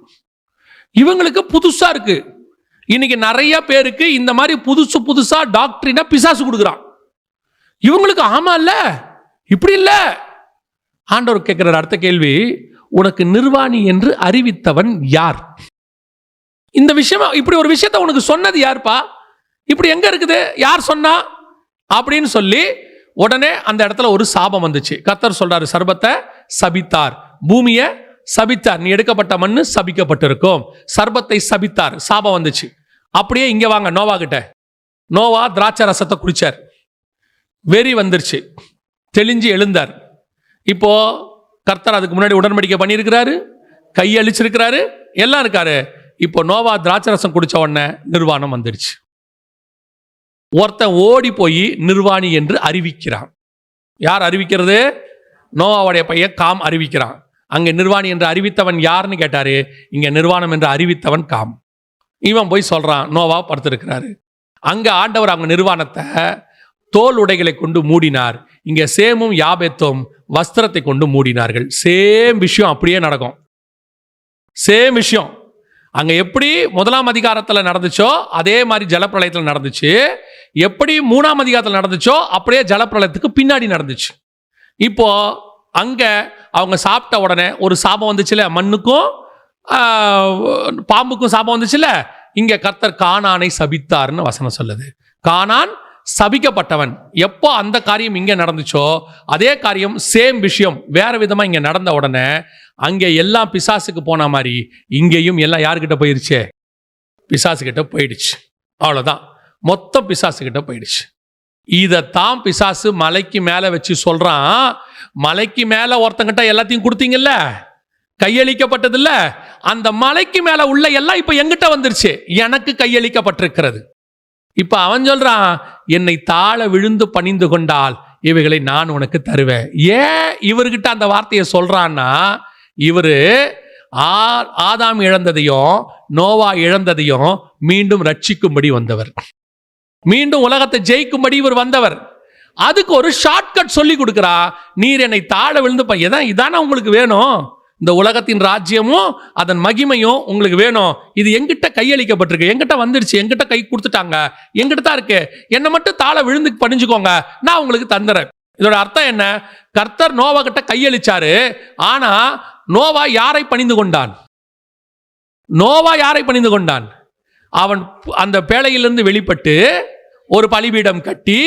இவங்களுக்கு புதுசா இருக்கு. இன்னைக்கு நிறைய பேருக்கு இந்த மாதிரி புதுசா டாக்டரினா பிசாசு கொடுக்குறான். இவங்களுக்கு ஆமா இல்ல, இப்படி இல்ல. ஆண்டவர் கேட்கிறார் அடுத்த கேள்வி, உனக்கு நிர்வாணி என்று அறிவித்தவன் யார்? இந்த விஷயம், இப்படி ஒரு விஷயத்தை உனக்கு சொன்னது யார்ப்பா? இப்படி எங்க இருக்குது, யார் சொன்னா அப்படின்னு சொல்லி உடனே அந்த இடத்துல ஒரு சாபம் வந்துச்சு. கர்த்தர் சொல்றாரு, சர்பத்தை சபித்தார், பூமியை சபித்தார், நீ எடுக்கப்பட்ட மண்ணு சபிக்கப்பட்டிருக்கும். சர்பத்தை சபித்தார், சாபம் வந்துச்சு. அப்படியே இங்க வாங்க நோவா கிட்ட. நோவா திராட்சை ரசத்தை குடிச்சார், வெறி வந்துருச்சு, தெளிஞ்சு எழுந்தார். இப்போ கர்த்தர் அதுக்கு முன்னாடி உடன்படிக்கை பண்ணியிருக்கிறாரு, கையளிச்சிருக்கிறாரு, எல்லாம் இருக்காரு. இப்போ நோவா திராட்சை ரசம் குடிச்ச உடனே நிர்வாணம் வந்துடுச்சு. ஒருத்தன் ஓடி போய் நிர்வாணி என்று அறிவிக்கிறான். யார் அறிவிக்கிறது? நோவாவுடைய பையன் காம் அறிவிக்கிறான். அங்க நிர்வாணி என்று அறிவித்தவன் யாருன்னு கேட்டாரு. இங்க நிர்வாணம் என்று அறிவித்தவன் காம். இவன் போய் சொல்றான், நோவா படுத்திருக்கிறாரு. அங்க ஆண்டவர் அவங்க நிர்வாணத்தை தோல் உடைகளை கொண்டு மூடினார். இங்க சேமும் யாபேத்தும் வஸ்திரத்தை கொண்டு மூடினார்கள். சேம் விஷயம் அப்படியே நடக்கும். சேம் விஷயம் அங்க எப்படி 1ஆம் அதிகாரத்தில் நடந்துச்சோ அதே மாதிரி ஜலப்பிரளயத்தில் நடந்துச்சு. எப்படி 3ஆம் அதிகாரத்தில் நடந்துச்சோ அப்படியே ஜலப்பிரளயத்துக்கு பின்னாடி நடந்துச்சு. இப்போ அங்க அவங்க சாப்பிட்ட உடனே ஒரு சாபம் வந்துச்சுல, மண்ணுக்கும் பாம்புக்கும் சாபம் வந்துச்சுல. இங்க கர்த்தர் கானானை சபித்தார்னு வசனம் சொல்லுது. கானான் சபிக்கப்பட்டவன். எப்போ அந்த காரியம் இங்க நடந்துச்சோ அதே காரியம், சேம் விஷயம் வேற விதமா இங்க நடந்த உடனே அங்கே எல்லாம் பிசாசுக்கு போன மாதிரி இங்கேயும் எல்லாம் யாருக்கிட்ட போயிருச்சு? பிசாசுக்கிட்ட போயிடுச்சு. அவ்வளவுதான், மொத்தம் பிசாசுக்கிட்ட போயிடுச்சு. இதைத்தான் பிசாசு மலைக்கு மேல வச்சு சொல்றான். மலைக்கு மேல ஒருத்தங்கிட்ட எல்லாத்தையும் கொடுத்தீங்கல்ல, கையளிக்கப்பட்டது இல்ல, அந்த மலைக்கு மேல உள்ள எல்லாம் இப்ப எங்கிட்ட வந்துருச்சு, எனக்கு கையளிக்கப்பட்டிருக்கிறது. இப்ப அவன் சொல்றான், என்னை தாழ விழுந்து பணிந்து கொண்டால் இவைகளை நான் உனக்கு தருவேன். ஏன் இவர்கிட்ட அந்த வார்த்தையை சொல்றான்னா, இவரு ஆதாம் இழந்ததையும் நோவா இழந்ததையும் மீண்டும் ரட்சிக்கும்படி வந்தவர், மீண்டும் உலகத்தை ஜெயிக்கும்படி இவர் வந்தவர். அதுக்கு ஒரு ஷார்ட்கட் சொல்லி கொடுக்கிறா. நீர் என்னை தாழ விழுந்து இதானே உங்களுக்கு வேணும், இந்த உலகத்தின் ராஜ்யமும் அதன் மகிமையும் உங்களுக்கு வேணும். இது எங்கிட்ட கையளிக்கப்பட்டிருக்கு, எங்கிட்ட வந்துடுச்சு, எங்கிட்ட கை கொடுத்துட்டாங்க, எங்கிட்ட தான் இருக்கு. என்னை மட்டும் தாழ விழுந்து பணிஞ்சுக்கோங்க, நான் உங்களுக்கு தந்துறேன். இதோட அர்த்தம் என்ன? கர்த்தர் நோவா கிட்ட கையளிச்சாரு. ஆனா நோவா யாரை பணிந்து கொண்டான்? நோவா யாரை பணிந்து கொண்டான்? அவன் அந்த பேழையிலிருந்து வெளிப்பட்டு ஒரு பலிபீடம் கட்டி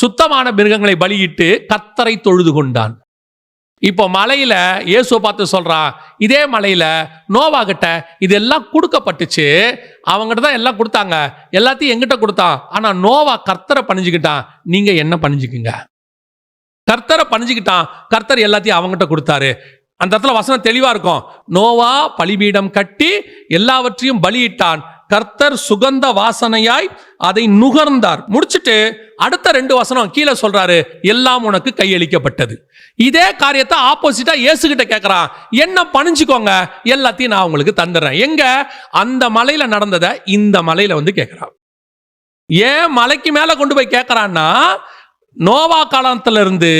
சுத்தமான மிருகங்களை பலியிட்டு கர்த்தரை தொழுது கொண்டான். இப்போ மலையில இயேசுவை பார்த்து சொல்றான், இதே மலையில நோவா கிட்ட இதெல்லாம் கொடுக்கப்பட்டுச்சு, அவங்ககிட்ட தான் எல்லாம் கொடுத்தாங்க, எல்லாத்தையும் எங்கிட்ட கொடுத்தான். ஆனா நோவா கர்த்தரை பணிஞ்சுக்கிட்டான், நீங்க என்ன பணிஞ்சுக்குங்க. கர்த்தரை பணிஞ்சுக்கிட்டான், கர்த்தர் எல்லாத்தையும் அவங்ககிட்ட கொடுத்தாரு. அந்த இடத்துல வசனம் தெளிவா இருக்கும். நோவா பலிபீடம் கட்டி எல்லாவற்றையும் பலியிட்டான், கர்த்தர் சுகந்த வாசனையாய் அதை நுகர்ந்தார். முடிச்சுட்டு அடுத்த 2 வசனம் கீழே சொல்றாரு, எல்லாம் உனக்கு கையளிக்கப்பட்டது. இதே காரியத்தை ஆப்போசிட்டா இயேசு கிட்ட கேட்கிறான், என்ன பணிஞ்சுக்கோங்க, எல்லாத்தையும் நான் உங்களுக்கு தந்துடுறேன். எங்க? அந்த மலையில நடந்ததை இந்த மலையில வந்து கேட்கிறான். ஏன் மலைக்கு மேல கொண்டு போய் கேட்கிறான்னா, நோவா காலத்துல இருந்து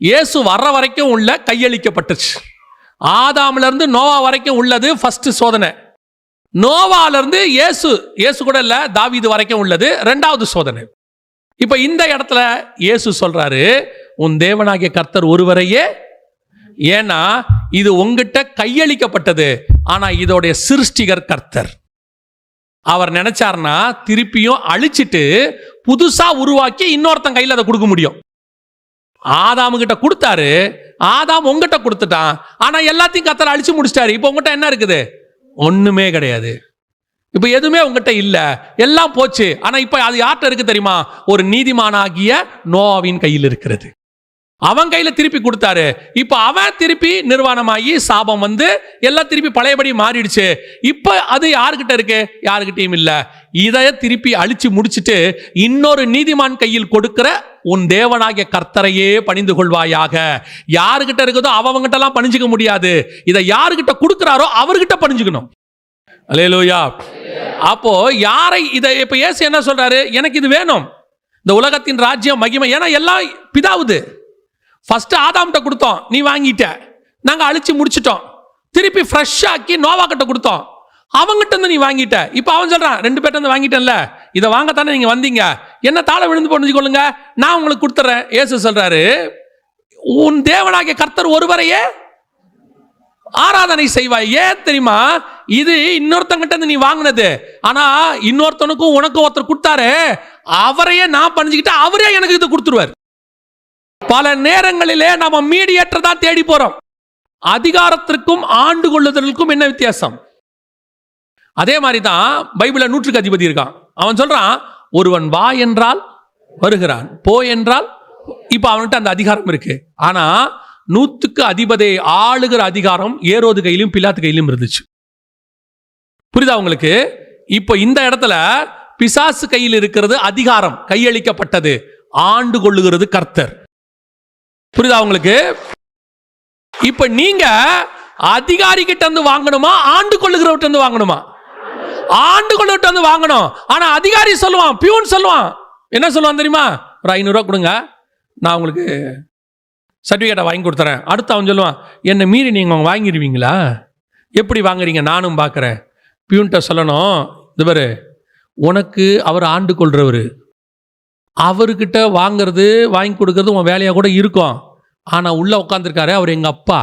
இயேசு வர்ற வரைக்கும் உள்ள கையளிக்கப்பட்டுச்சு. ஆதாம்ல இருந்து நோவா வரைக்கும் உள்ளது ஃபர்ஸ்ட் சோதனை. நோவால இருந்து இயேசு கூட இல்ல, தாவீது வரைக்கும் உள்ளது 2வது சோதனை. இப்ப இந்த இடத்துல இயேசு சொல்றாரு, உன் தேவனாகிய கர்த்தர் ஒருவரையே. ஏன்னா இது உங்கிட்ட கையளிக்கப்பட்டது, ஆனா இதோடைய சிருஷ்டிகர் கர்த்தர். அவர் நினைச்சார்னா திருப்பியும் அழிச்சிட்டு புதுசா உருவாக்கி இன்னொருத்தன் கையில் அதை கொடுக்க முடியும். ஆதாமு கிட்ட கொடுத்தாரு, ஆதாம் உங்ககிட்ட கொடுத்துட்டான், ஆனா எல்லாத்தையும் கர்த்தர் அழிச்சு முடிச்சிட்டாரு. இப்போ உங்ககிட்ட என்ன இருக்குது? ஒண்ணுமே கிடையாது. இப்ப எதுவுமே உங்ககிட்ட இல்ல, எல்லாம் போச்சு. ஆனா இப்ப அது யார்கிட்ட இருக்கு தெரியுமா? ஒரு நீதிமானாகிய நோவாவின் கையில் இருக்கிறது. அவன் கையில திருப்பி கொடுத்தாரு. இப்ப அவன் திருப்பி நிர்வாணமாகி சாபம் வந்து எல்லாம் திருப்பி பழையபடி மாறிடுச்சு. இப்ப அது யாருக்கிட்ட இருக்கு? யாருக்கிட்டையும் இல்ல. இதைய திருப்பி அழிச்சு முடிச்சுட்டு இன்னொரு நீதிமான் கையில் கொடுக்கிற உன் தேவனாகிய கர்த்தரையே பணிந்து கொள்வாயாக. யாருக்கிட்ட இருக்குதோ அவங்ககிட்ட எல்லாம் பணிஞ்சுக்க முடியாது. இதை யாருக்கிட்ட கொடுக்கிறாரோ அவர்கிட்ட பணிஞ்சுக்கணும். அல்லேலூயா. அப்போ யாரை இதை இப்ப இயேசு என்ன சொல்றாரு? எனக்கு இது வேணும், இந்த உலகத்தின் ராஜ்யம் மகிமை. ஏன்னா எல்லாம் பிதாவுது. ஃபர்ஸ்ட் ஆதாம்கிட்ட கொடுத்தோம், நீ வாங்கிட்ட, நாங்க அழிச்சு முடிச்சிட்டோம். திருப்பி ஃப்ரெஷ் ஆக்கி நோவா கிட்ட கொடுத்தோம், அவங்ககிட்ட இருந்து நீ வாங்கிட்ட. இப்ப அவன் சொல்றான், 2 பேர்ட்ட இருந்து வாங்கிட்டேன்ல, இதை வாங்கத்தானே நீங்க வந்தீங்க, என்ன தாழ விழுந்து புரிஞ்சுக்கொள்ளுங்க, நான் உங்களுக்கு கொடுத்துறேன். இயேசு சொல்றாரு, உன் தேவனாகிய கர்த்தர் ஒருவரையே ஆராதனை செய்வாய். ஏன் தெரியுமா? இது இன்னொருத்தங்கிட்ட நீ வாங்கினது. ஆனா இன்னொருத்தனுக்கும் உனக்கும் ஒருத்தர் கொடுத்தாரு, அவரையே நான் பணிஞ்சுக்கிட்டு அவரே எனக்கு இது கொடுத்துருவார். பல நேரங்களிலே நம்ம மீடியேட்டர் தான் தேடி போறோம். அதிகாரத்திற்கும் ஆண்டு கொள்ளுதலுக்கும் என்ன வித்தியாசம்? அதே மாதிரி தான் பைபிள்ல 100க்கு அதிபதி இருக்கான். அவன் சொல்றான், ஒருவன் வா என்றால் வருகிறான், போ என்றால். இப்ப அவன்கிட்ட அந்த அதிகாரம் இருக்கு. ஆனா 100க்கு அதிபதி ஆளுகிற அதிகாரம் ஏரோது கையிலும் பிலாத்து கையிலும் இருந்துச்சு. புரியுதா உங்களுக்கு? இப்ப இந்த இடத்துல பிசாசு கையில் இருக்கிறது அதிகாரம், கையளிக்கப்பட்டது. ஆண்டு கொள்ளுகிறது கர்த்தர். புரியுதா உங்களுக்கு? இப்ப நீங்க அதிகாரி கிட்ட இருந்து வாங்கணுமா, ஆண்டு கொள்ளுகிறவர்கிட்ட இருந்து வாங்கணுமா? ஆண்டு கொள்ளுகிட்ட இருந்து வாங்கணும். ஆனா அதிகாரி சொல்லுவான், பியூன் சொல்லுவான், என்ன சொல்லுவான் தெரியுமா? ஒரு 500 ரூபா கொடுங்க, நான் உங்களுக்கு சர்டிஃபிகேட்டை வாங்கி கொடுத்துறேன். அடுத்து அவன் சொல்லுவான், என்னை மீறி நீங்கள் வாங்கிடுவீங்களா? எப்படி வாங்குறீங்க நானும் பார்க்குறேன். பியூன்ட்ட சொல்லணும், இது பாரு, உனக்கு அவர் ஆண்டு கொள்றவர், அவர்கிட்ட வாங்கிறது வாங்கி கொடுக்கறது உன் வேலையாக கூட இருக்கும். ஆனால் உள்ள உட்காந்துருக்காரு அவர் எங்கள் அப்பா,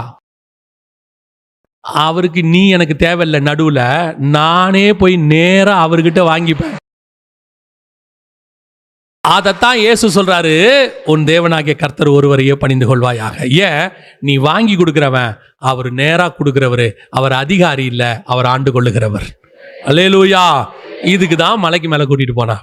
அவருக்கு நீ எனக்கு தேவையில்லை. நடுவில் நானே போய் நேராக அவர்கிட்ட வாங்கிப்பேன். அதைத்தான் இயேசு சொல்றாரு, உன் தேவனாகிய கர்த்தர் ஒருவரையே பணிந்து கொள்வாயாக. ஏன்? நீ வாங்கி கொடுக்கிறவன், அவர் நேரா கொடுக்கிறவர், அவர் அதிகாரி இல்ல, அவர் ஆண்டு கொள்ளுகிறவர். அல்லேலூயா. இதுக்கு தான் மலைக்கு மேல கூட்டிட்டு போனா.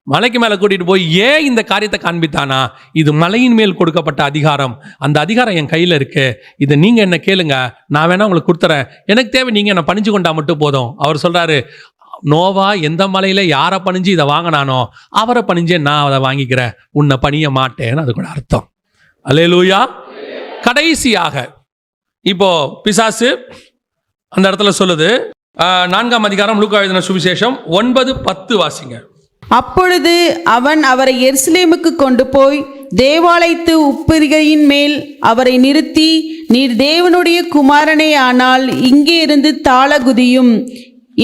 மலைக்கு மேல கூட்டிட்டு போய் ஏன் இந்த காரியத்தை காண்பித்தானா? இது மலையின் மேல் கொடுக்கப்பட்ட அதிகாரம். அந்த அதிகாரம் என் கையில இருக்கு. இதை நீங்க என்ன கேளுங்க, நான் வேணா உங்களுக்கு கொடுத்துறேன். எனக்கு தேவை நீங்க என்ன பணிஞ்சு கொண்டா மட்டும் போதும். அவர் சொல்றாரு, நோவா எந்த மலையில யாரை பணிஞ்சு இதை வாங்கினானோ அவரை பணிஞ்சே நான் அதை வாங்கிக்கிறேன், உன்னை பணிய மாட்டேன்னு அது கூட அர்த்தம். அல்லேலூயா. கடைசியாக இப்போ பிசாசு அந்த இடத்துல சொல்லுது, 4ஆம் அதிகாரம் லூக்கா எழுதின சுவிசேஷம் 9:10 வாசிங்க. அப்பொழுது அவன் அவரை எருசலேமுக்கு கொண்டு போய் தேவாலயத்து உப்பரிகையின் மேல் அவரை நிறுத்தி, நீர் தேவனுடைய குமாரனே ஆனால் இங்கே இருந்து தாழ குதியும்,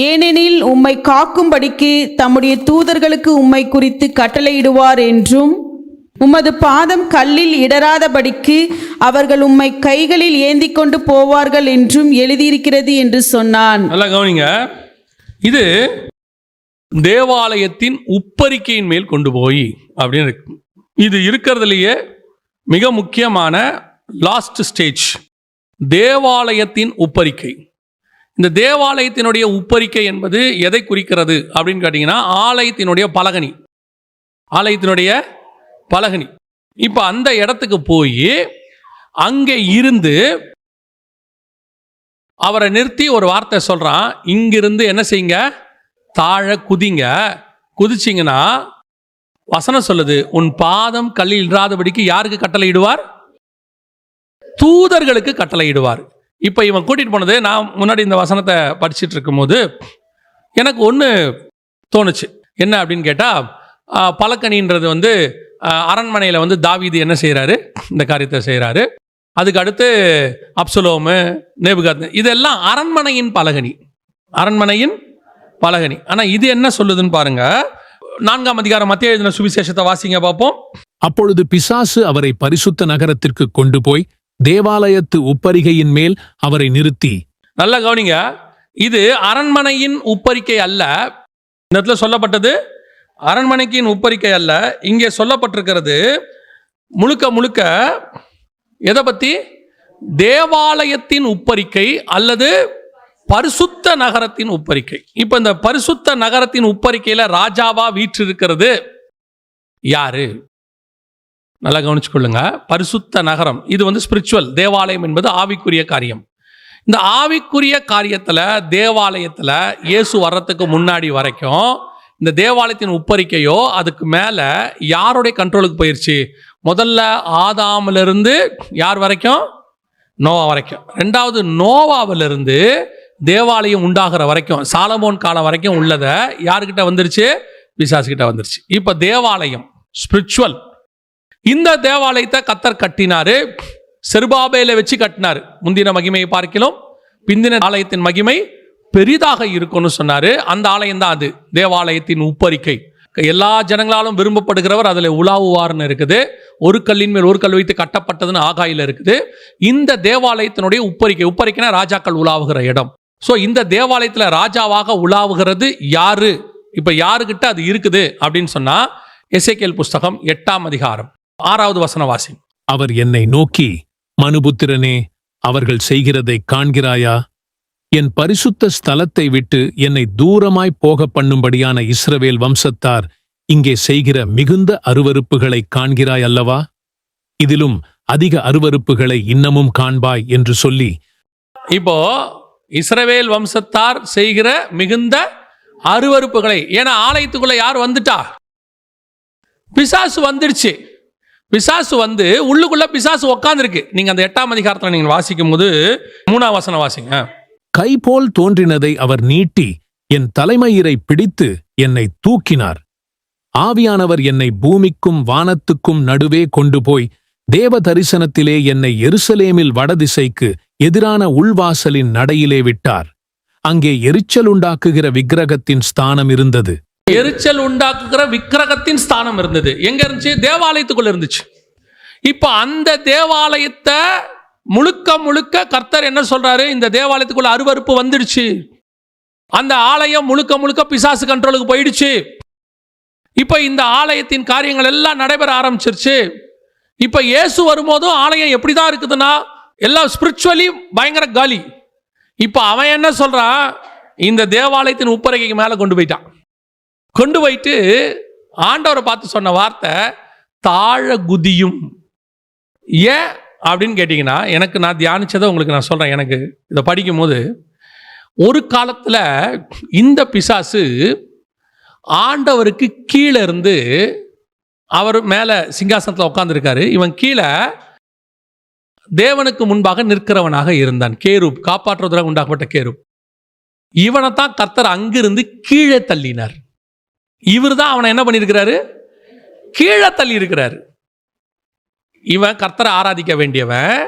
ஏனெனில் உம்மை காக்கும்படிக்கு தம்முடைய தூதர்களுக்கு உம்மை குறித்து கட்டளையிடுவார் என்றும், உமது பாதம் கல்லில் இடராதபடிக்கு அவர்கள் உம்மை கைகளில் ஏந்தி கொண்டு போவார்கள் என்றும் எழுதியிருக்கிறது என்று சொன்னான். நல்லா கவனிங்க, இது தேவாலயத்தின் உப்பரிக்கையின் மேல் கொண்டு போய் அப்படின்னு இருக்கு. இது இருக்கிறதுலையே மிக முக்கியமான லாஸ்ட் ஸ்டேஜ், தேவாலயத்தின் உப்பரிக்கை. இந்த தேவாலயத்தினுடைய உப்பரிக்கை என்பது எதை குறிக்கிறது அப்படின்னு கேட்டீங்கன்னா, ஆலயத்தினுடைய பலகனி, ஆலயத்தினுடைய பலகனி. இப்ப அந்த இடத்துக்கு போய் அங்கே இருந்து அவரை நிறுத்தி ஒரு வார்த்தை சொல்றான், இங்கிருந்து என்ன செய்யுங்க, தாழ குதிங்க. குதிச்சிங்கன்னா வசனம் சொல்லுது, உன் பாதம் கல்லில் இடாதபடிக்கு யாருக்கு கட்டளையிடுவார்? தூதர்களுக்கு கட்டளையிடுவார். இப்போ இவன் கூட்டிட்டு போனது, நான் முன்னாடி இந்த வசனத்தை படிச்சுட்டு இருக்கும்போது எனக்கு ஒன்று தோணுச்சு. என்ன அப்படின்னு கேட்டால், பலக்கணின்றது அரண்மனையில் தாவீது என்ன செய்கிறாரு, இந்த காரியத்தை செய்கிறாரு. அதுக்கு அடுத்து அப்சலோமு, நேபுகாத், இதெல்லாம் அரண்மனையின் பலகனி, அரண்மனையின் பலகனி. ஆனால் இது என்ன சொல்லுதுன்னு பாருங்க. 4ஆம் அதிகாரம் மத்தேயு எழுதின சுவிசேஷத்தை வாசிங்க பார்ப்போம். அப்பொழுது பிசாசு அவரை பரிசுத்த நகரத்திற்கு கொண்டு போய் தேவாலயத்து உப்பரிகையின் மேல் அவரை நிறுத்தி. நல்ல கவனிங்க, இது அரண்மனையின் உப்பரிக்கை அல்ல. இந்த இடத்துல சொல்லப்பட்டது அரண்மனைக்கின் உப்பரிக்கை அல்ல. இங்கே சொல்லப்பட்டிருக்கிறது முழுக்க முழுக்க எதை பத்தி? தேவாலயத்தின் உப்பரிக்கை அல்லது பரிசுத்த நகரத்தின் உப்பரிக்கை. இப்ப இந்த பரிசுத்த நகரத்தின் உப்பரிக்கையில ராஜாவா வீற்றிருக்கிறது யாரு? நல்லா கவனிச்சுக்கொள்ளுங்க. பரிசுத்த நகரம் இது ஸ்பிரிச்சுவல். தேவாலயம் என்பது ஆவிக்குரிய காரியம். இந்த ஆவிக்குரிய காரியத்துல தேவாலயத்துல இயேசு வர்றதுக்கு முன்னாடி வரைக்கும் இந்த தேவாலயத்தின் உப்பரிக்கையோ அதுக்கு மேல யாருடைய கண்ட்ரோலுக்கு போயிருச்சு? முதல்ல ஆதாமிலிருந்து யார் வரைக்கும்? நோவா வரைக்கும். ரெண்டாவது நோவாவிலிருந்து தேவாலயம் உண்டாகிற வரைக்கும், சாலமோன் காலம் வரைக்கும் உள்ளத யாருக்கிட்ட வந்துருச்சு? பிசாசு கிட்ட வந்துருச்சு. இப்ப தேவாலயம் ஸ்பிரிச்சுவல். இந்த தேவாலயத்தை கர்த்தர் கட்டினாரு, செருபாபேலை வச்சு கட்டினாரு. முந்தின மகிமையை பார்க்கலாம், பிந்தின ஆலயத்தின் மகிமை பெரிதாக இருக்கும்னு சொன்னாரு. அந்த ஆலயம் தான் அது தேவாலயத்தின் உப்பரிக்கை. எல்லா ஜனங்களாலும் விரும்பப்படுகிறவர் அதில் உலாவுவார்னு இருக்குது. ஒரு கல்லின் மேல் ஒரு கல் வைத்து கட்டப்பட்டதுன்னு ஆகாயில இருக்குது. இந்த தேவாலயத்தினுடைய உப்பரிக்கைனா ராஜாக்கள் உலாவுகிற இடம். ஸோ இந்த தேவாலயத்தில் ராஜாவாக உலாவுகிறது யாரு? இப்போ யாருக்கிட்ட அது இருக்குது அப்படின்னு சொன்னா எசேக்கியேல் புஸ்தகம் 8ஆம் அதிகாரம் 6வது வசனம் வாசி. அவர் என்னை நோக்கி, மனுபுத்திரனே, அவர்கள் செய்கிறதை காண்கிறாயா? என் பரிசுத்த ஸ்தலத்தை விட்டு என்னை தூரமாய் போக பண்ணும்படியான இஸ்ரவேல் வம்சத்தார் இங்கே செய்கிற மிகுந்த அருவருப்புகளை காண்கிறாய் அல்லவா? இதிலும் அதிக அருவருப்புகளை இன்னமும் காண்பாய் என்று சொல்லி, இப்போ இஸ்ரவேல் வம்சத்தார் செய்கிற மிகுந்த அருவருப்புகளை, ஏன்னா ஆலயத்துக்குள்ள யார் வந்துட்டா? பிசாசு வந்துடுச்சு. பிசாசு வந்து உள்ளுக்குள்ள பிசாசு உட்கார்ந்துருக்கு. நீங்க அந்த 8ஆம் அதிகாரத்தில் நீங்க வாசிக்கும் போது 3ஆம் வசனம் வாசிங்க. கைபோல் தோன்றினதை அவர் நீட்டி என் தலைமயிரை பிடித்து என்னை தூக்கினார். ஆவியானவர் என்னை பூமிக்கும் வானத்துக்கும் நடுவே கொண்டு போய் தேவ தரிசனத்திலே என்னை எருசலேமில் வடதிசைக்கு எதிரான உள்வாசலின் நடையிலே விட்டார். அங்கே எரிச்சல் உண்டாக்குகிற விக்கிரகத்தின் ஸ்தானம் இருந்தது. எரிச்சல் உண்டாக்குகிற விக்கிரகத்தின் ஸ்தானம் இருந்தது. எங்க இருந்துச்சு? தேவாலயத்துக்குள்ள இருந்துச்சு. இப்ப அந்த தேவாலயத்தை முழுக்க கர்த்தர் என்ன சொல்றாரு? இந்த தேவாலயத்துக்குள்ள அருவருப்பு வந்துடுச்சு. அந்த ஆலயம் முழுக்க பிசாசு கண்ட்ரோலுக்கு போயிடுச்சு. இப்ப இந்த ஆலயத்தின் காரியங்கள் எல்லாம் நடைபெற ஆரம்பிச்சிருச்சு. இப்ப இயேசு வரும்போதும் ஆலயம் எப்படிதான் இருக்குதுன்னா எல்லாம் ஸ்பிரிச்சுவலி பயங்கர காலி. இப்ப அவன் என்ன சொல்றான்? இந்த தேவாலயத்தின் உப்பரைக்கு மேல கொண்டு போயிட்டான். கொண்டு போயிட்டு ஆண்டவரை பார்த்து சொன்ன வார்த்தை தாழ குதியும். ஏன் அப்படின்னு கேட்டிங்கன்னா, எனக்கு நான் தியானிச்சதை உங்களுக்கு நான் சொல்கிறேன். எனக்கு இதை படிக்கும் போது ஒரு காலத்தில் இந்த பிசாசு ஆண்டவருக்கு கீழே இருந்து, அவர் மேலே சிங்காசனத்தில் உட்காந்துருக்காரு, இவன் கீழே தேவனுக்கு முன்பாக நிற்கிறவனாக இருந்தான். கேரூப், காப்பாற்றுவதற்காக உண்டாக்கப்பட்ட கேரூப். இவனைத்தான் கர்த்தர் அங்கிருந்து கீழே தள்ளினார். இவர் தான் அவனை என்ன பண்ணியிருக்கிறாரு? கீழே தள்ளி இருக்கிறாரு. இவன் கர்த்தரை ஆராதிக்க வேண்டியவன்,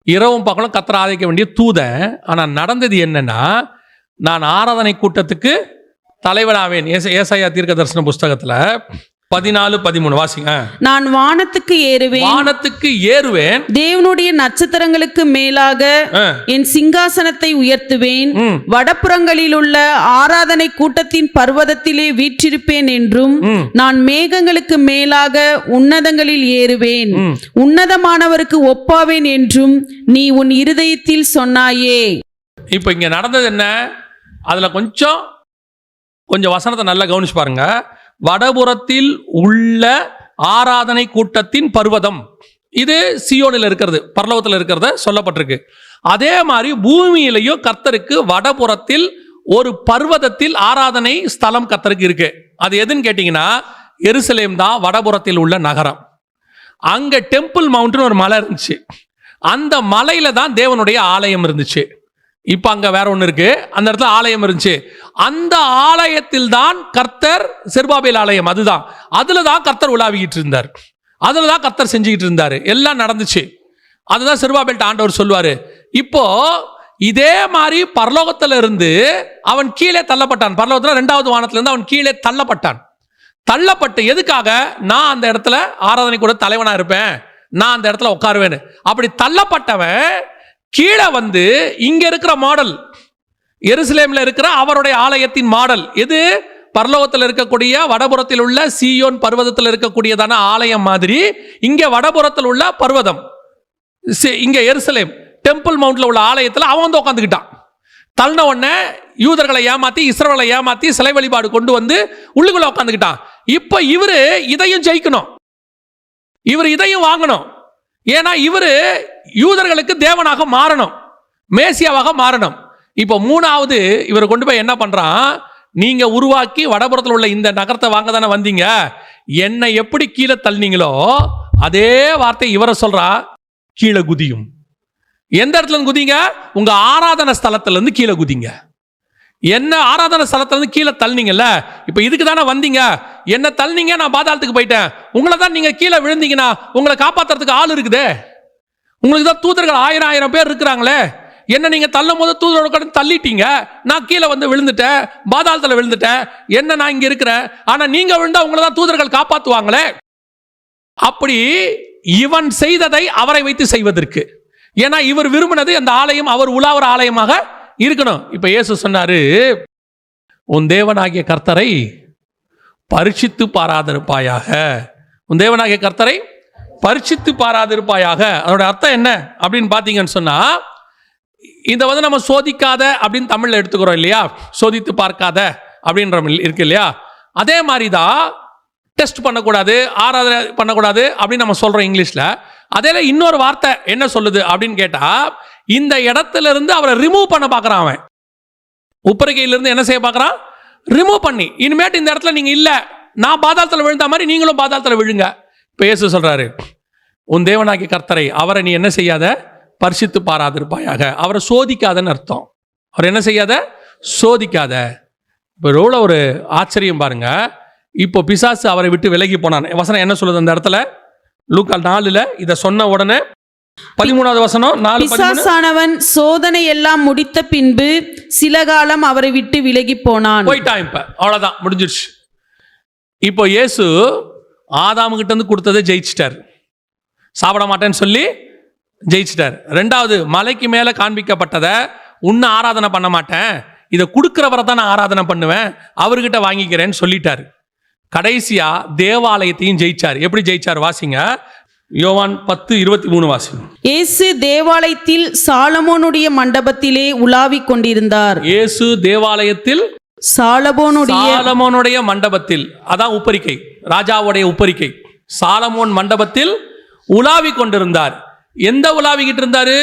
இரவும் பகலும் கர்த்தரை ஆராதிக்க வேண்டிய தூதன். ஆனால் நடந்தது என்னன்னா, நான் ஆராதனை கூட்டத்துக்கு தலைவனாவேன். ஏசாயா தீர்க்க தரிசன புஸ்தகத்தில் 14:13 வாசிங்க. நான் வானத்துக்கு ஏறுவேன், தேவனுடைய நட்சத்திரங்களுக்கு மேலாக என் சிங்காசனத்தை உயர்த்துவேன், வடபுறங்களில் உள்ள ஆராதனை கூட்டத்தின் பர்வதத்திலே வீற்றிருப்பேன் என்றும், நான் மேகங்களுக்கு மேலாக உன்னதங்களில் ஏறுவேன், உன்னதமானவருக்கு ஒப்பாவேன் என்றும் நீ உன் இருதயத்தில் சொன்னாயே. இப்ப இங்க நடந்தது என்ன? அதுல கொஞ்சம் வசனத்தை நல்லா கவனிச்சு பாருங்க. வடபுறத்தில் உள்ள ஆராதனை கூட்டத்தின் பர்வதம், இது சியோனில் இருக்கிறது, பரலோகத்தில் இருக்கிறத சொல்லப்பட்டிருக்கு. அதே மாதிரி பூமியிலையும் கர்த்தருக்கு வடபுறத்தில் ஒரு பர்வதத்தில் ஆராதனை ஸ்தலம் கர்த்தருக்கு இருக்கு. அது எதுன்னு கேட்டீங்கன்னா, எருசலேம் தான் வடபுறத்தில் உள்ள நகரம். அங்க டெம்பிள் மவுண்டன் ஒரு மலை இருந்துச்சு. அந்த மலையில தான் தேவனுடைய ஆலயம் இருந்துச்சு. இப்ப அங்க வேற ஒண்ணு இருக்கு, அந்த இடத்துல ஆலயம் இருந்துச்சு. அந்த ஆலயத்தில் தான் கர்த்தர், செருபாபேல் ஆலயம் அதுதான், அதுல தான் கர்த்தர் உலாவிக்கிட்டு இருந்தார், அதுல தான் கர்த்தர் செஞ்சுக்கிட்டு இருந்தாரு. எல்லாம் நடந்துச்சு. அதுதான் செருபாபேல்ட்ட ஆண்டவர் சொல்வாரு, இப்போ இதே மாதிரி பரலோகத்துல இருந்து அவன் கீழே தள்ளப்பட்டான். பரலோகத்துல 2வது வானத்துல இருந்து அவன் கீழே தள்ளப்பட்டு எதுக்காக? நான் அந்த இடத்துல ஆராதனை கூட தலைவனா இருப்பேன், நான் அந்த இடத்துல உட்காருவேன். அப்படி தள்ளப்பட்டவன் கீழே வந்து இங்க இருக்கிற மாடல், எருசலேம்ல இருக்கிற அவருடைய ஆலயத்தின் மாடல் எது? பரலோகத்தில் இருக்கக்கூடிய வடபுறத்தில் உள்ள சீயோன் பர்வதத்தில் இருக்கக்கூடியதான ஆலயம் மாதிரி இங்க வடபுறத்தில் உள்ள பர்வதம், இங்க எருசலேம் டெம்பிள் மவுண்ட்ல உள்ள ஆலயத்தில் அவன் வந்து உட்காந்துக்கிட்டான். தள்ளின உடனே யூதர்களை ஏமாத்தி, இஸ்ரவேலை ஏமாத்தி சிலை வழிபாடு கொண்டு வந்து உள்ளுக்குள்ள உட்காந்துக்கிட்டான். இப்ப இவரு இதையும் ஜெயிக்கணும், இவர் இதையும் வாங்கணும். ஏன்னா இவரு யூதர்களுக்கு தேவனாக மாறணும், மேசியாவாக மாறணும். இப்போ 3வது இவரை கொண்டு போய் என்ன பண்றான்? நீங்க உருவாக்கி வடபுறத்தில் உள்ள இந்த நகரத்தை வாங்க தானே வந்தீங்க, என்னை எப்படி கீழே தள்ளினீங்களோ அதே வார்த்தை இவரை சொல்றா, கீழே குதியும். எந்த இடத்துல இருந்து குதிங்க? உங்க ஆராதனை ஸ்தலத்துல இருந்து கீழே குதிங்க. என்ன ஆராதனை ஸ்தலத்துல இருந்து கீழே தள்ளினீங்கல்ல, இப்ப இதுக்கு தானே வந்தீங்க, என்ன தள்ளினீங்க, நான் பாதாளத்துக்கு போயிட்டேன். உங்களை தான் நீங்க கீழே விழுந்தீங்கன்னா உங்களை காப்பாத்துறதுக்கு ஆள் இருக்குதே, உங்களுக்கு தான் தூதர்கள் 1000 பேர் இருக்கிறாங்களே, என்ன நீங்க தள்ளும் போது தூதரோட கடந்து தள்ளிட்டீங்க, நான் கீழே வந்து விழுந்துட்டேன், பாதாளத்துல விழுந்துட்டேன், என்ன நான் இங்க இருக்கிறேன், ஆனா நீங்க விழுந்தா உங்களை தான் தூதர்கள் காப்பாத்துவாங்களே. அப்படி இவன் செய்ததை அவரை வைத்து செய்வதற்கு, ஏன்னா இவர் விரும்பினது அந்த ஆலயம் அவர் உலாவர ஆலயமாக இருக்கணும். இப்ப இயேசு சொன்னாரு, உன் தேவனாகிய கர்த்தரை பரிசித்து பாராதிருப்பாயாக. உன் தேவனாகிய கர்த்தரை பரிசித்து பாராதிருப்பாயாக. அதோட அர்த்தம் என்ன அப்படின்னு பார்த்தீங்கன்னு சொன்னா, இதை வந்து நம்ம சோதிக்காத அப்படின்னு தமிழ்ல எடுத்துக்கிறோம் இல்லையா, சோதித்து பார்க்காத அப்படின்ற இருக்கு இல்லையா, அதே மாதிரி தான் டெஸ்ட் பண்ணக்கூடாது, ஆராதனை பண்ணக்கூடாது அப்படின்னு நம்ம சொல்றோம் இங்கிலீஷ்ல. அதே இன்னொரு வார்த்தை என்ன சொல்லுது அப்படின்னு கேட்டா, இந்த இடத்துல இருந்து அவரை ரிமூவ் பண்ண பார்க்கறான். அவன் உப்பரிகையிலிருந்து என்ன செய்ய பார்க்கறான், ரிமூவ் பண்ணி, இனிமேட்டு இந்த இடத்துல நீங்க இல்ல, நான் பாதாளத்தில் விழுந்த மாதிரி நீங்களும் பாதாளத்தில் விழுங்க. இப்போ இயேசு சொல்றாரு, உன் தேவனாகிய கர்த்தரை அவரை நீ என்ன செய்யாத, பரிசித்து பாராதிருப்பாயாக. அவரை சோதிக்காதன்னு அர்த்தம். அவர் என்ன செய்யாத, சோதிக்காத. இப்போ எவ்வளோ ஒரு ஆச்சரியம் பாருங்க. இப்போ பிசாசு அவரை விட்டு விலகி போனான். வசனம் என்ன சொல்லுது அந்த இடத்துல, லூக்கா 4 இதை சொன்ன உடனே 13வது வசனம் 4:13, பிசாசானவன் சோதனை எல்லாம் முடித்த பின்பு சில காலம் அவரை விட்டு விலகி போனான். போயிட்டான். இப்ப அவ்வளவுதான், முடிஞ்சிருச்சு. இப்போ இயேசு ஆதாமு கிட்ட இருந்து கொடுத்ததை ஜெயிச்சிட்டார். சாப்பிட மாட்டேன்னு சொல்லி ஜெயிச்சிட்டார். ரெண்டாவது, மலைக்கு மேல காண்பிக்கப்பட்டதை உன்னை ஆராதனை பண்ண மாட்டேன், இதை கொடுக்கிறவரை தான் நான் ஆராதனை பண்ணுவேன், அவர்கிட்ட வாங்கிக்கிறேன்னு சொல்லிட்டார். கடைசியா தேவாலயத்தையும் ஜெயிச்சார். எப்படி ஜெயிச்சார் வாசிங்க, யோவான் 10:23 வாசிங்க. இயேசு தேவாலயத்தில் சாலமோனுடைய மண்டபத்திலே உலாவிக் கொண்டிருந்தார். இயேசு தேவாலயத்தில் சாலமோனுடைய மண்டபத்தில், அதான் உப்பரிக்கை, ராஜாவுடைய உப்பரிக்கை, சாலமோன் மண்டபத்தில் உலாவி கொண்டிருந்தார். எந்த உலாவிக்கிட்டு இருந்தாரு,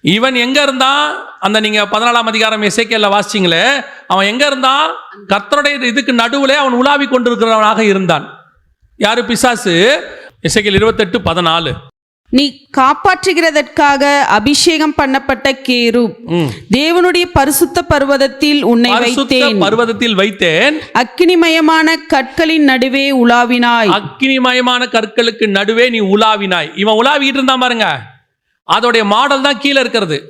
இவன் எங்க இருந்தான், அந்த நீங்க 14ஆம் அதிகாரம் எசேக்கியேல்ல வாசிச்சீங்களே, அவன் எங்க இருந்தான், கர்த்தருடைய இதுக்கு நடுவுல அவன் உலாவி கொண்டிருக்கிறவனாக இருந்தான். யாரு, பிசாசு. எசேக்கியேல் 28:14, நீ காப்பாற்றுகிறதற்காக அபிஷேகம் பண்ணப்பட்ட கேருப், தேவனுடைய பரிசுத்த பர்வதத்தில் உன்னை வைத்தேன், அக்கினிமயமான கற்களின் நடுவே உலாவினாய். அக்கினிமயமான கற்களுக்கு நடுவே நீ உலாவினாய். இவன் உலாவிட்டு இருந்தான் பாருங்க, அதோடைய மாடல் தான் கீழே இருக்கிறது.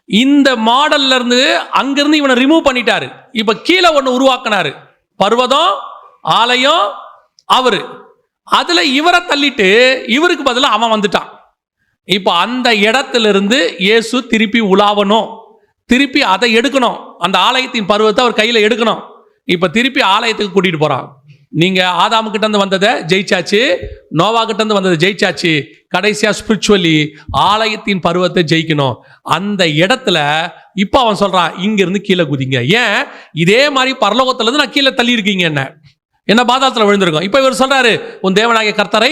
இந்த மாடல்ல இருந்து அங்கிருந்து இவனை ரிமூவ் பண்ணிட்டாரு. இப்ப கீழே ஒண்ணு உருவாக்கினாரு, பர்வதம், ஆலயம், அவரு. அதுல இவரை தள்ளிட்டு இவருக்கு பதிலா அவன் வந்துட்டான். இப்ப அந்த இடத்துல இருந்து இயேசு திருப்பி உலாவணும், திருப்பி அதை எடுக்கணும், அந்த ஆலயத்தின் பருவத்தை அவர் கையில எடுக்கணும். இப்ப திருப்பி ஆலயத்துக்கு கூட்டிட்டு போறான். நீங்க ஆதாமு கிட்ட இருந்து வந்ததை ஜெயிச்சாச்சு, நோவா கிட்ட இருந்து வந்ததை ஜெயிச்சாச்சு, கடைசியா ஸ்பிரிச்சுவலி ஆலயத்தின் பருவத்தை ஜெயிக்கணும். அந்த இடத்துல இப்ப அவன் சொல்றான், இங்க இருந்து கீழே குதிங்க. ஏன், இதே மாதிரி பரலோகத்துல இருந்து நான் கீழே தள்ளி இருக்கீங்க, என்ன பாதாளத்துல விழுந்திருக்கும். இப்ப இவர் சொல்றாரு, உன் தேவனாகிய கர்த்தரை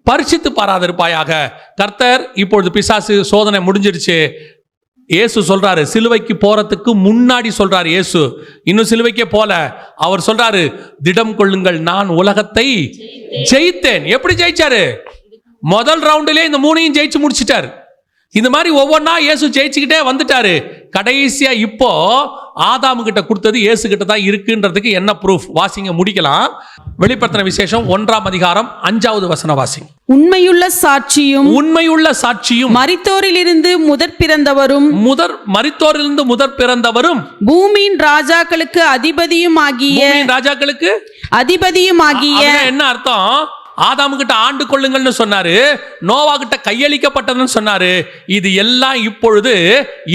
பரிசித்து பாராதிருப்பாயாக. கர்த்தர் இப்பொழுது பிசாசு சோதனை முடிஞ்சிருச்சு. இயேசு சொல்றாரு, சிலுவைக்கு போறதுக்கு முன்னாடி சொல்றாரு இயேசு, இன்னும் சிலுவைக்கே போல. அவர் சொல்றாரு, திடம் கொள்ளுங்கள், நான் உலகத்தை ஜெயித்தேன். எப்படி ஜெயிச்சாரு, முதல் ரவுண்டிலே இந்த 3ஐயும் ஜெயிச்சு முடிச்சிட்டாரு. இந்த மாதிரி ஒவ்வொன்றா இயேசு ஜெயிச்சுக்கிட்டே வந்துட்டாரு. கடைசியா இப்போ ஆதாமு கிட்ட கொடுத்தது இயேசு கிட்ட தான் இருக்குன்றதுக்கு என்ன ப்ரூஃப் வாசிங்க, முடிக்கலாம். வெளிப்படுத்தின விசேஷம் 1ஆம் அதிகாரம் 5வது வசனம் வாசிங்க. உண்மையுள்ள சாட்சியும் மரித்தோரிலிருந்து முதற் பிறந்தவரும் பூமியின் ராஜாக்களுக்கு அதிபதியுமாகிய. என்ன அர்த்தம், ஆதாமு கிட்ட ஆண்டு கொள்ளுங்கள்னு சொன்னாரு, நோவா கிட்ட கையளிக்கப்பட்டதுன்னு சொன்னாரு. இது எல்லாம் இப்பொழுது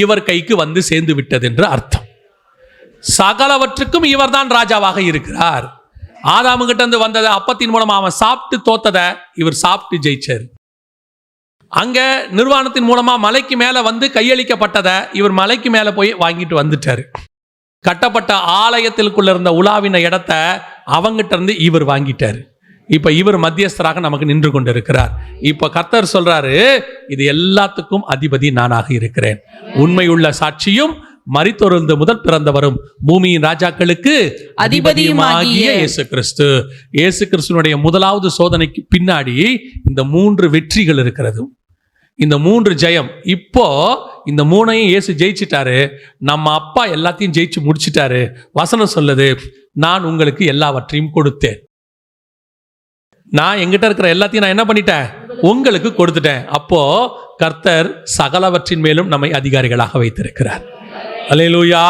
இவர் கைக்கு வந்து சேர்ந்து விட்டது என்று அர்த்தம். சகலவற்றுக்கும் இவர் தான் ராஜாவாக இருக்கிறார். ஆதாமு கிட்ட இருந்து வந்ததை, அப்பத்தின் மூலமா அவன் சாப்பிட்டு தோத்ததை இவர் சாப்பிட்டு ஜெயிச்சார். அங்க நிர்வாணத்தின் மூலமா மலைக்கு மேல வந்து கையளிக்கப்பட்டதை இவர் மலைக்கு மேல போய் வாங்கிட்டு வந்துட்டாரு. கட்டப்பட்ட ஆலயத்திற்குள்ள இருந்த உலாவின இடத்தை அவங்கிட்ட இருந்து இவர் வாங்கிட்டாரு. இப்ப இவர் மத்தியஸ்தராக நமக்கு நின்று கொண்டிருக்கிறார். இப்ப கர்த்தர் சொல்றாரு, இது எல்லாத்துக்கும் அதிபதி நானாக இருக்கிறேன். உண்மையுள்ள சாட்சியும் மரித்தோரிலிருந்து முதல் பிறந்தவரும் பூமியின் ராஜாக்களுக்கு அதிபதியுமாகிய இயேசு கிறிஸ்து. இயேசு கிறிஸ்துனுடைய முதலாவது சோதனைக்கு பின்னாடி இந்த 3 வெற்றிகள் இருக்கிறது, இந்த 3 ஜெயம். இப்போ இந்த 3ஐயும் இயேசு ஜெயிச்சிட்டாரு. நம்ம அப்பா எல்லாத்தையும் ஜெயிச்சு முடிச்சிட்டாரு. வசனம் சொல்லுது, நான் உங்களுக்கு எல்லாவற்றையும் கொடுத்தேன். நான் எங்கிட்ட இருக்கிற எல்லாத்தையும் நான் என்ன பண்ணிட்டேன், உங்களுக்கு கொடுத்துட்டேன். அப்போ கர்த்தர் சகலவற்றின் மேலும் நம்மை அதிகாரிகளாக வைத்திருக்கிறார். அல்லேலூயா.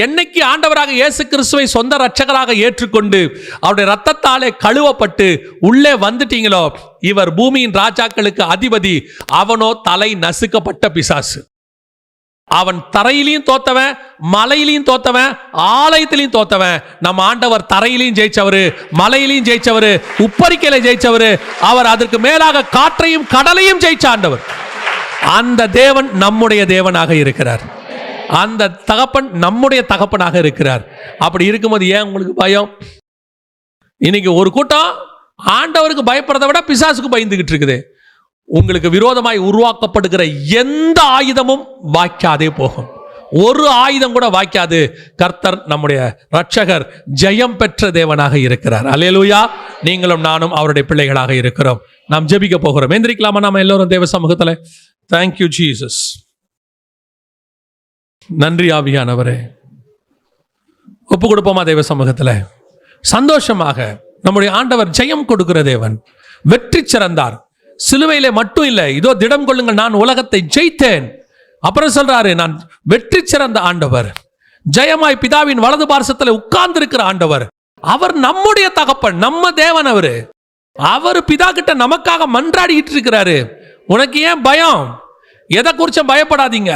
என்னைக்கு ஆண்டவராக இயேசு கிறிஸ்துவை சொந்த இரட்சகராக ஏற்றுக்கொண்டு அவருடைய இரத்தத்தாலே கழுவப்பட்டு உள்ளே வந்துட்டீங்களோ, இவர் பூமியின் ராஜாக்களுக்கு அதிபதி. அவனோ தலை நசுக்கப்பட்ட பிசாசு. அவன் தரையிலையும் தோத்தவன், மலையிலையும் தோத்தவன், ஆலயத்திலையும் தோத்தவன். நம்ம ஆண்டவர் தரையிலையும் ஜெயிச்சவரு, மலையிலையும் ஜெயிச்சவரு, உப்பரிக்கையில ஜெயிச்சவரு. அவர் அதற்கு மேலாக காற்றையும் கடலையும் ஜெயிச்ச ஆண்டவர். அந்த தேவன் நம்முடைய தேவனாக இருக்கிறார். அந்த தகப்பன் நம்முடைய தகப்பனாக இருக்கிறார். அப்படி இருக்கும்போது ஏன் உங்களுக்கு பயம்? இன்னைக்கு ஒரு கூட்டம் ஆண்டவருக்கு பயப்படுறதை விட பிசாசுக்கு பயந்துகிட்டு இருக்குது. உங்களுக்கு விரோதமாய் உருவாக்கப்படுகிற எந்த ஆயுதமும் வாய்க்காதே போகும். ஒரு ஆயுதம் கூட வாய்க்காது. கர்த்தர் நம்முடைய இரட்சகர் ஜெயம் பெற்ற தேவனாக இருக்கிறார். அல்லேலூயா. நீங்களும் நானும் அவருடைய பிள்ளைகளாக இருக்கிறோம். நாம் ஜெபிக்க போகிறோம். எந்திரிக்கலாமா? நாம எல்லோரும் தேவ சமூகத்தில். Thank you Jesus. நன்றி ஆவியானவரே. ஒப்பு கொடுப்போமா தேவ சமூகத்தில்? சந்தோஷமாக நம்முடைய ஆண்டவர் ஜெயம் கொடுக்கிற தேவன், வெற்றி சிறந்தார். சிலுவையிலே மட்டும் இல்லை, இதோ திடம் கொள்ளுங்கள், நான் உலகத்தை ஜெயித்தேன். அப்புறம் சொல்றாரு, நான் வெற்றி சிறந்த ஆண்டவர், ஜெயமாய் பிதாவின் வலது பார்சத்தில் உட்கார்ந்து இருக்கிற ஆண்டவர். அவர் நம்முடைய தகப்பன், நம்ம தேவன். அவர் பிதா கிட்ட நமக்காக மன்றாடிட்டு இருக்கிறாரு. உனக்கு ஏன் பயம்? எதை குறிச்சும் பயப்படாதீங்க.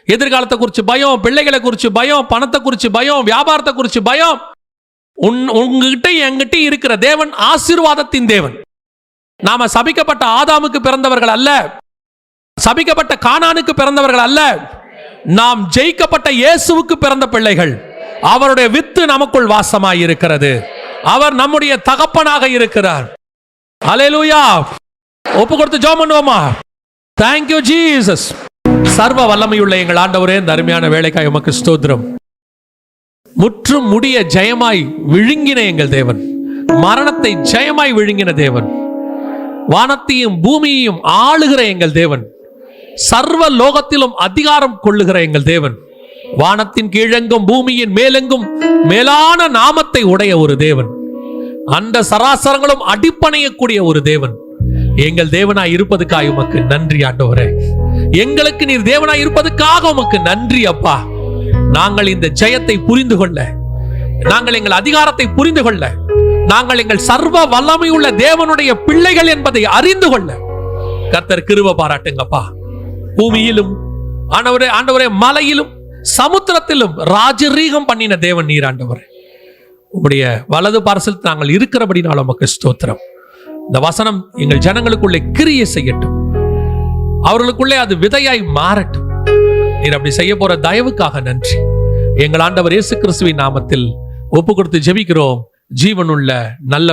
எதிர்காலத்தை குறித்து பயம், பிள்ளைகளை குறித்து பயம், பணத்தை குறித்து பயம், வியாபாரத்தை குறித்து பயம். உங்ககிட்ட என்கிட்ட இருக்கிற தேவன் ஆசீர்வாதத்தின் தேவன். நாம சபிக்கப்பட்ட ஆதாமுக்கு பிறந்தவர்கள் அல்ல, சபிக்கப்பட்ட கானானுக்கு பிறந்தவர்கள் அல்ல. நாம் ஜெயிக்கப்பட்ட இயேசுவுக்கு பிறந்த பிள்ளைகள். அவருடைய வித்து நமக்குள் வாசமாய் இருக்கிறது. அவர் நம்முடைய தகப்பனாக இருக்கிறார். அல்லேலூயா. ஒப்பு கொடுத்து ஜெபம் பண்ணுவோமா? Thank you Jesus. சர்வ வல்லமையுள்ள எங்கள் ஆண்டவரே, இந்த அருமையான வேலைக்காய் உமக்கு ஸ்தோத்திரம். முற்றும் முடிய ஜெயமாய் விழுங்கின எங்கள் தேவன், மரணத்தை ஜெயமாய் விழுங்கின தேவன், வானத்தையும் பூமியையும் ஆளுகிற எங்கள் தேவன், சர்வ லோகத்திலும் அதிகாரம் கொள்ளுகிற எங்கள் தேவன், வானத்தின் கீழெங்கும் பூமியின் மேலெங்கும் மேலான நாமத்தை உடைய ஒரு தேவன், அந்த சராசரங்களும் அடிப்பணையக்கூடிய ஒரு தேவன். எங்கள் தேவனாய் இருப்பதுக்காக உமக்கு நன்றி ஆண்டவரே. எங்களுக்கு நீர் தேவனாய் இருப்பதுக்காக உமக்கு நன்றி அப்பா. நாங்கள் இந்த ஜெயத்தை புரிந்து கொள்ள, நாங்கள் எங்கள் அதிகாரத்தை புரிந்து கொள்ள, நாங்கள் எங்கள் சர்வ வல்லமை உள்ள தேவனுடைய பிள்ளைகள் என்பதை அறிந்து கொள்ள கர்த்தர் கிருபை பாராட்டுங்கப்பா. பூமியிலும் ஆண்டவரே மலையிலும் சமுத்திரத்திலும் ராஜரீகம் பண்ணின தேவன் நீர் ஆண்டவரே. உம்முடைய வலது பார்சல் நாங்கள் இருக்கிறபடினால உமக்கு ஸ்தோத்திரம். இந்த வசனம் எங்கள் ஜனங்களுக்குள்ளே கிரியை செய்யட்டும், அவர்களுக்குள்ளே அது விதையாய் மாறட்டும். நீர் அப்படி செய்ய போற தயவுக்காக நன்றி. எங்கள் ஆண்டவர் இயேசு கிறிஸ்துவின் நாமத்தில் ஒப்பு கொடுத்து ஜெபிக்கிறோம். ஜீவனுள்ள நல்ல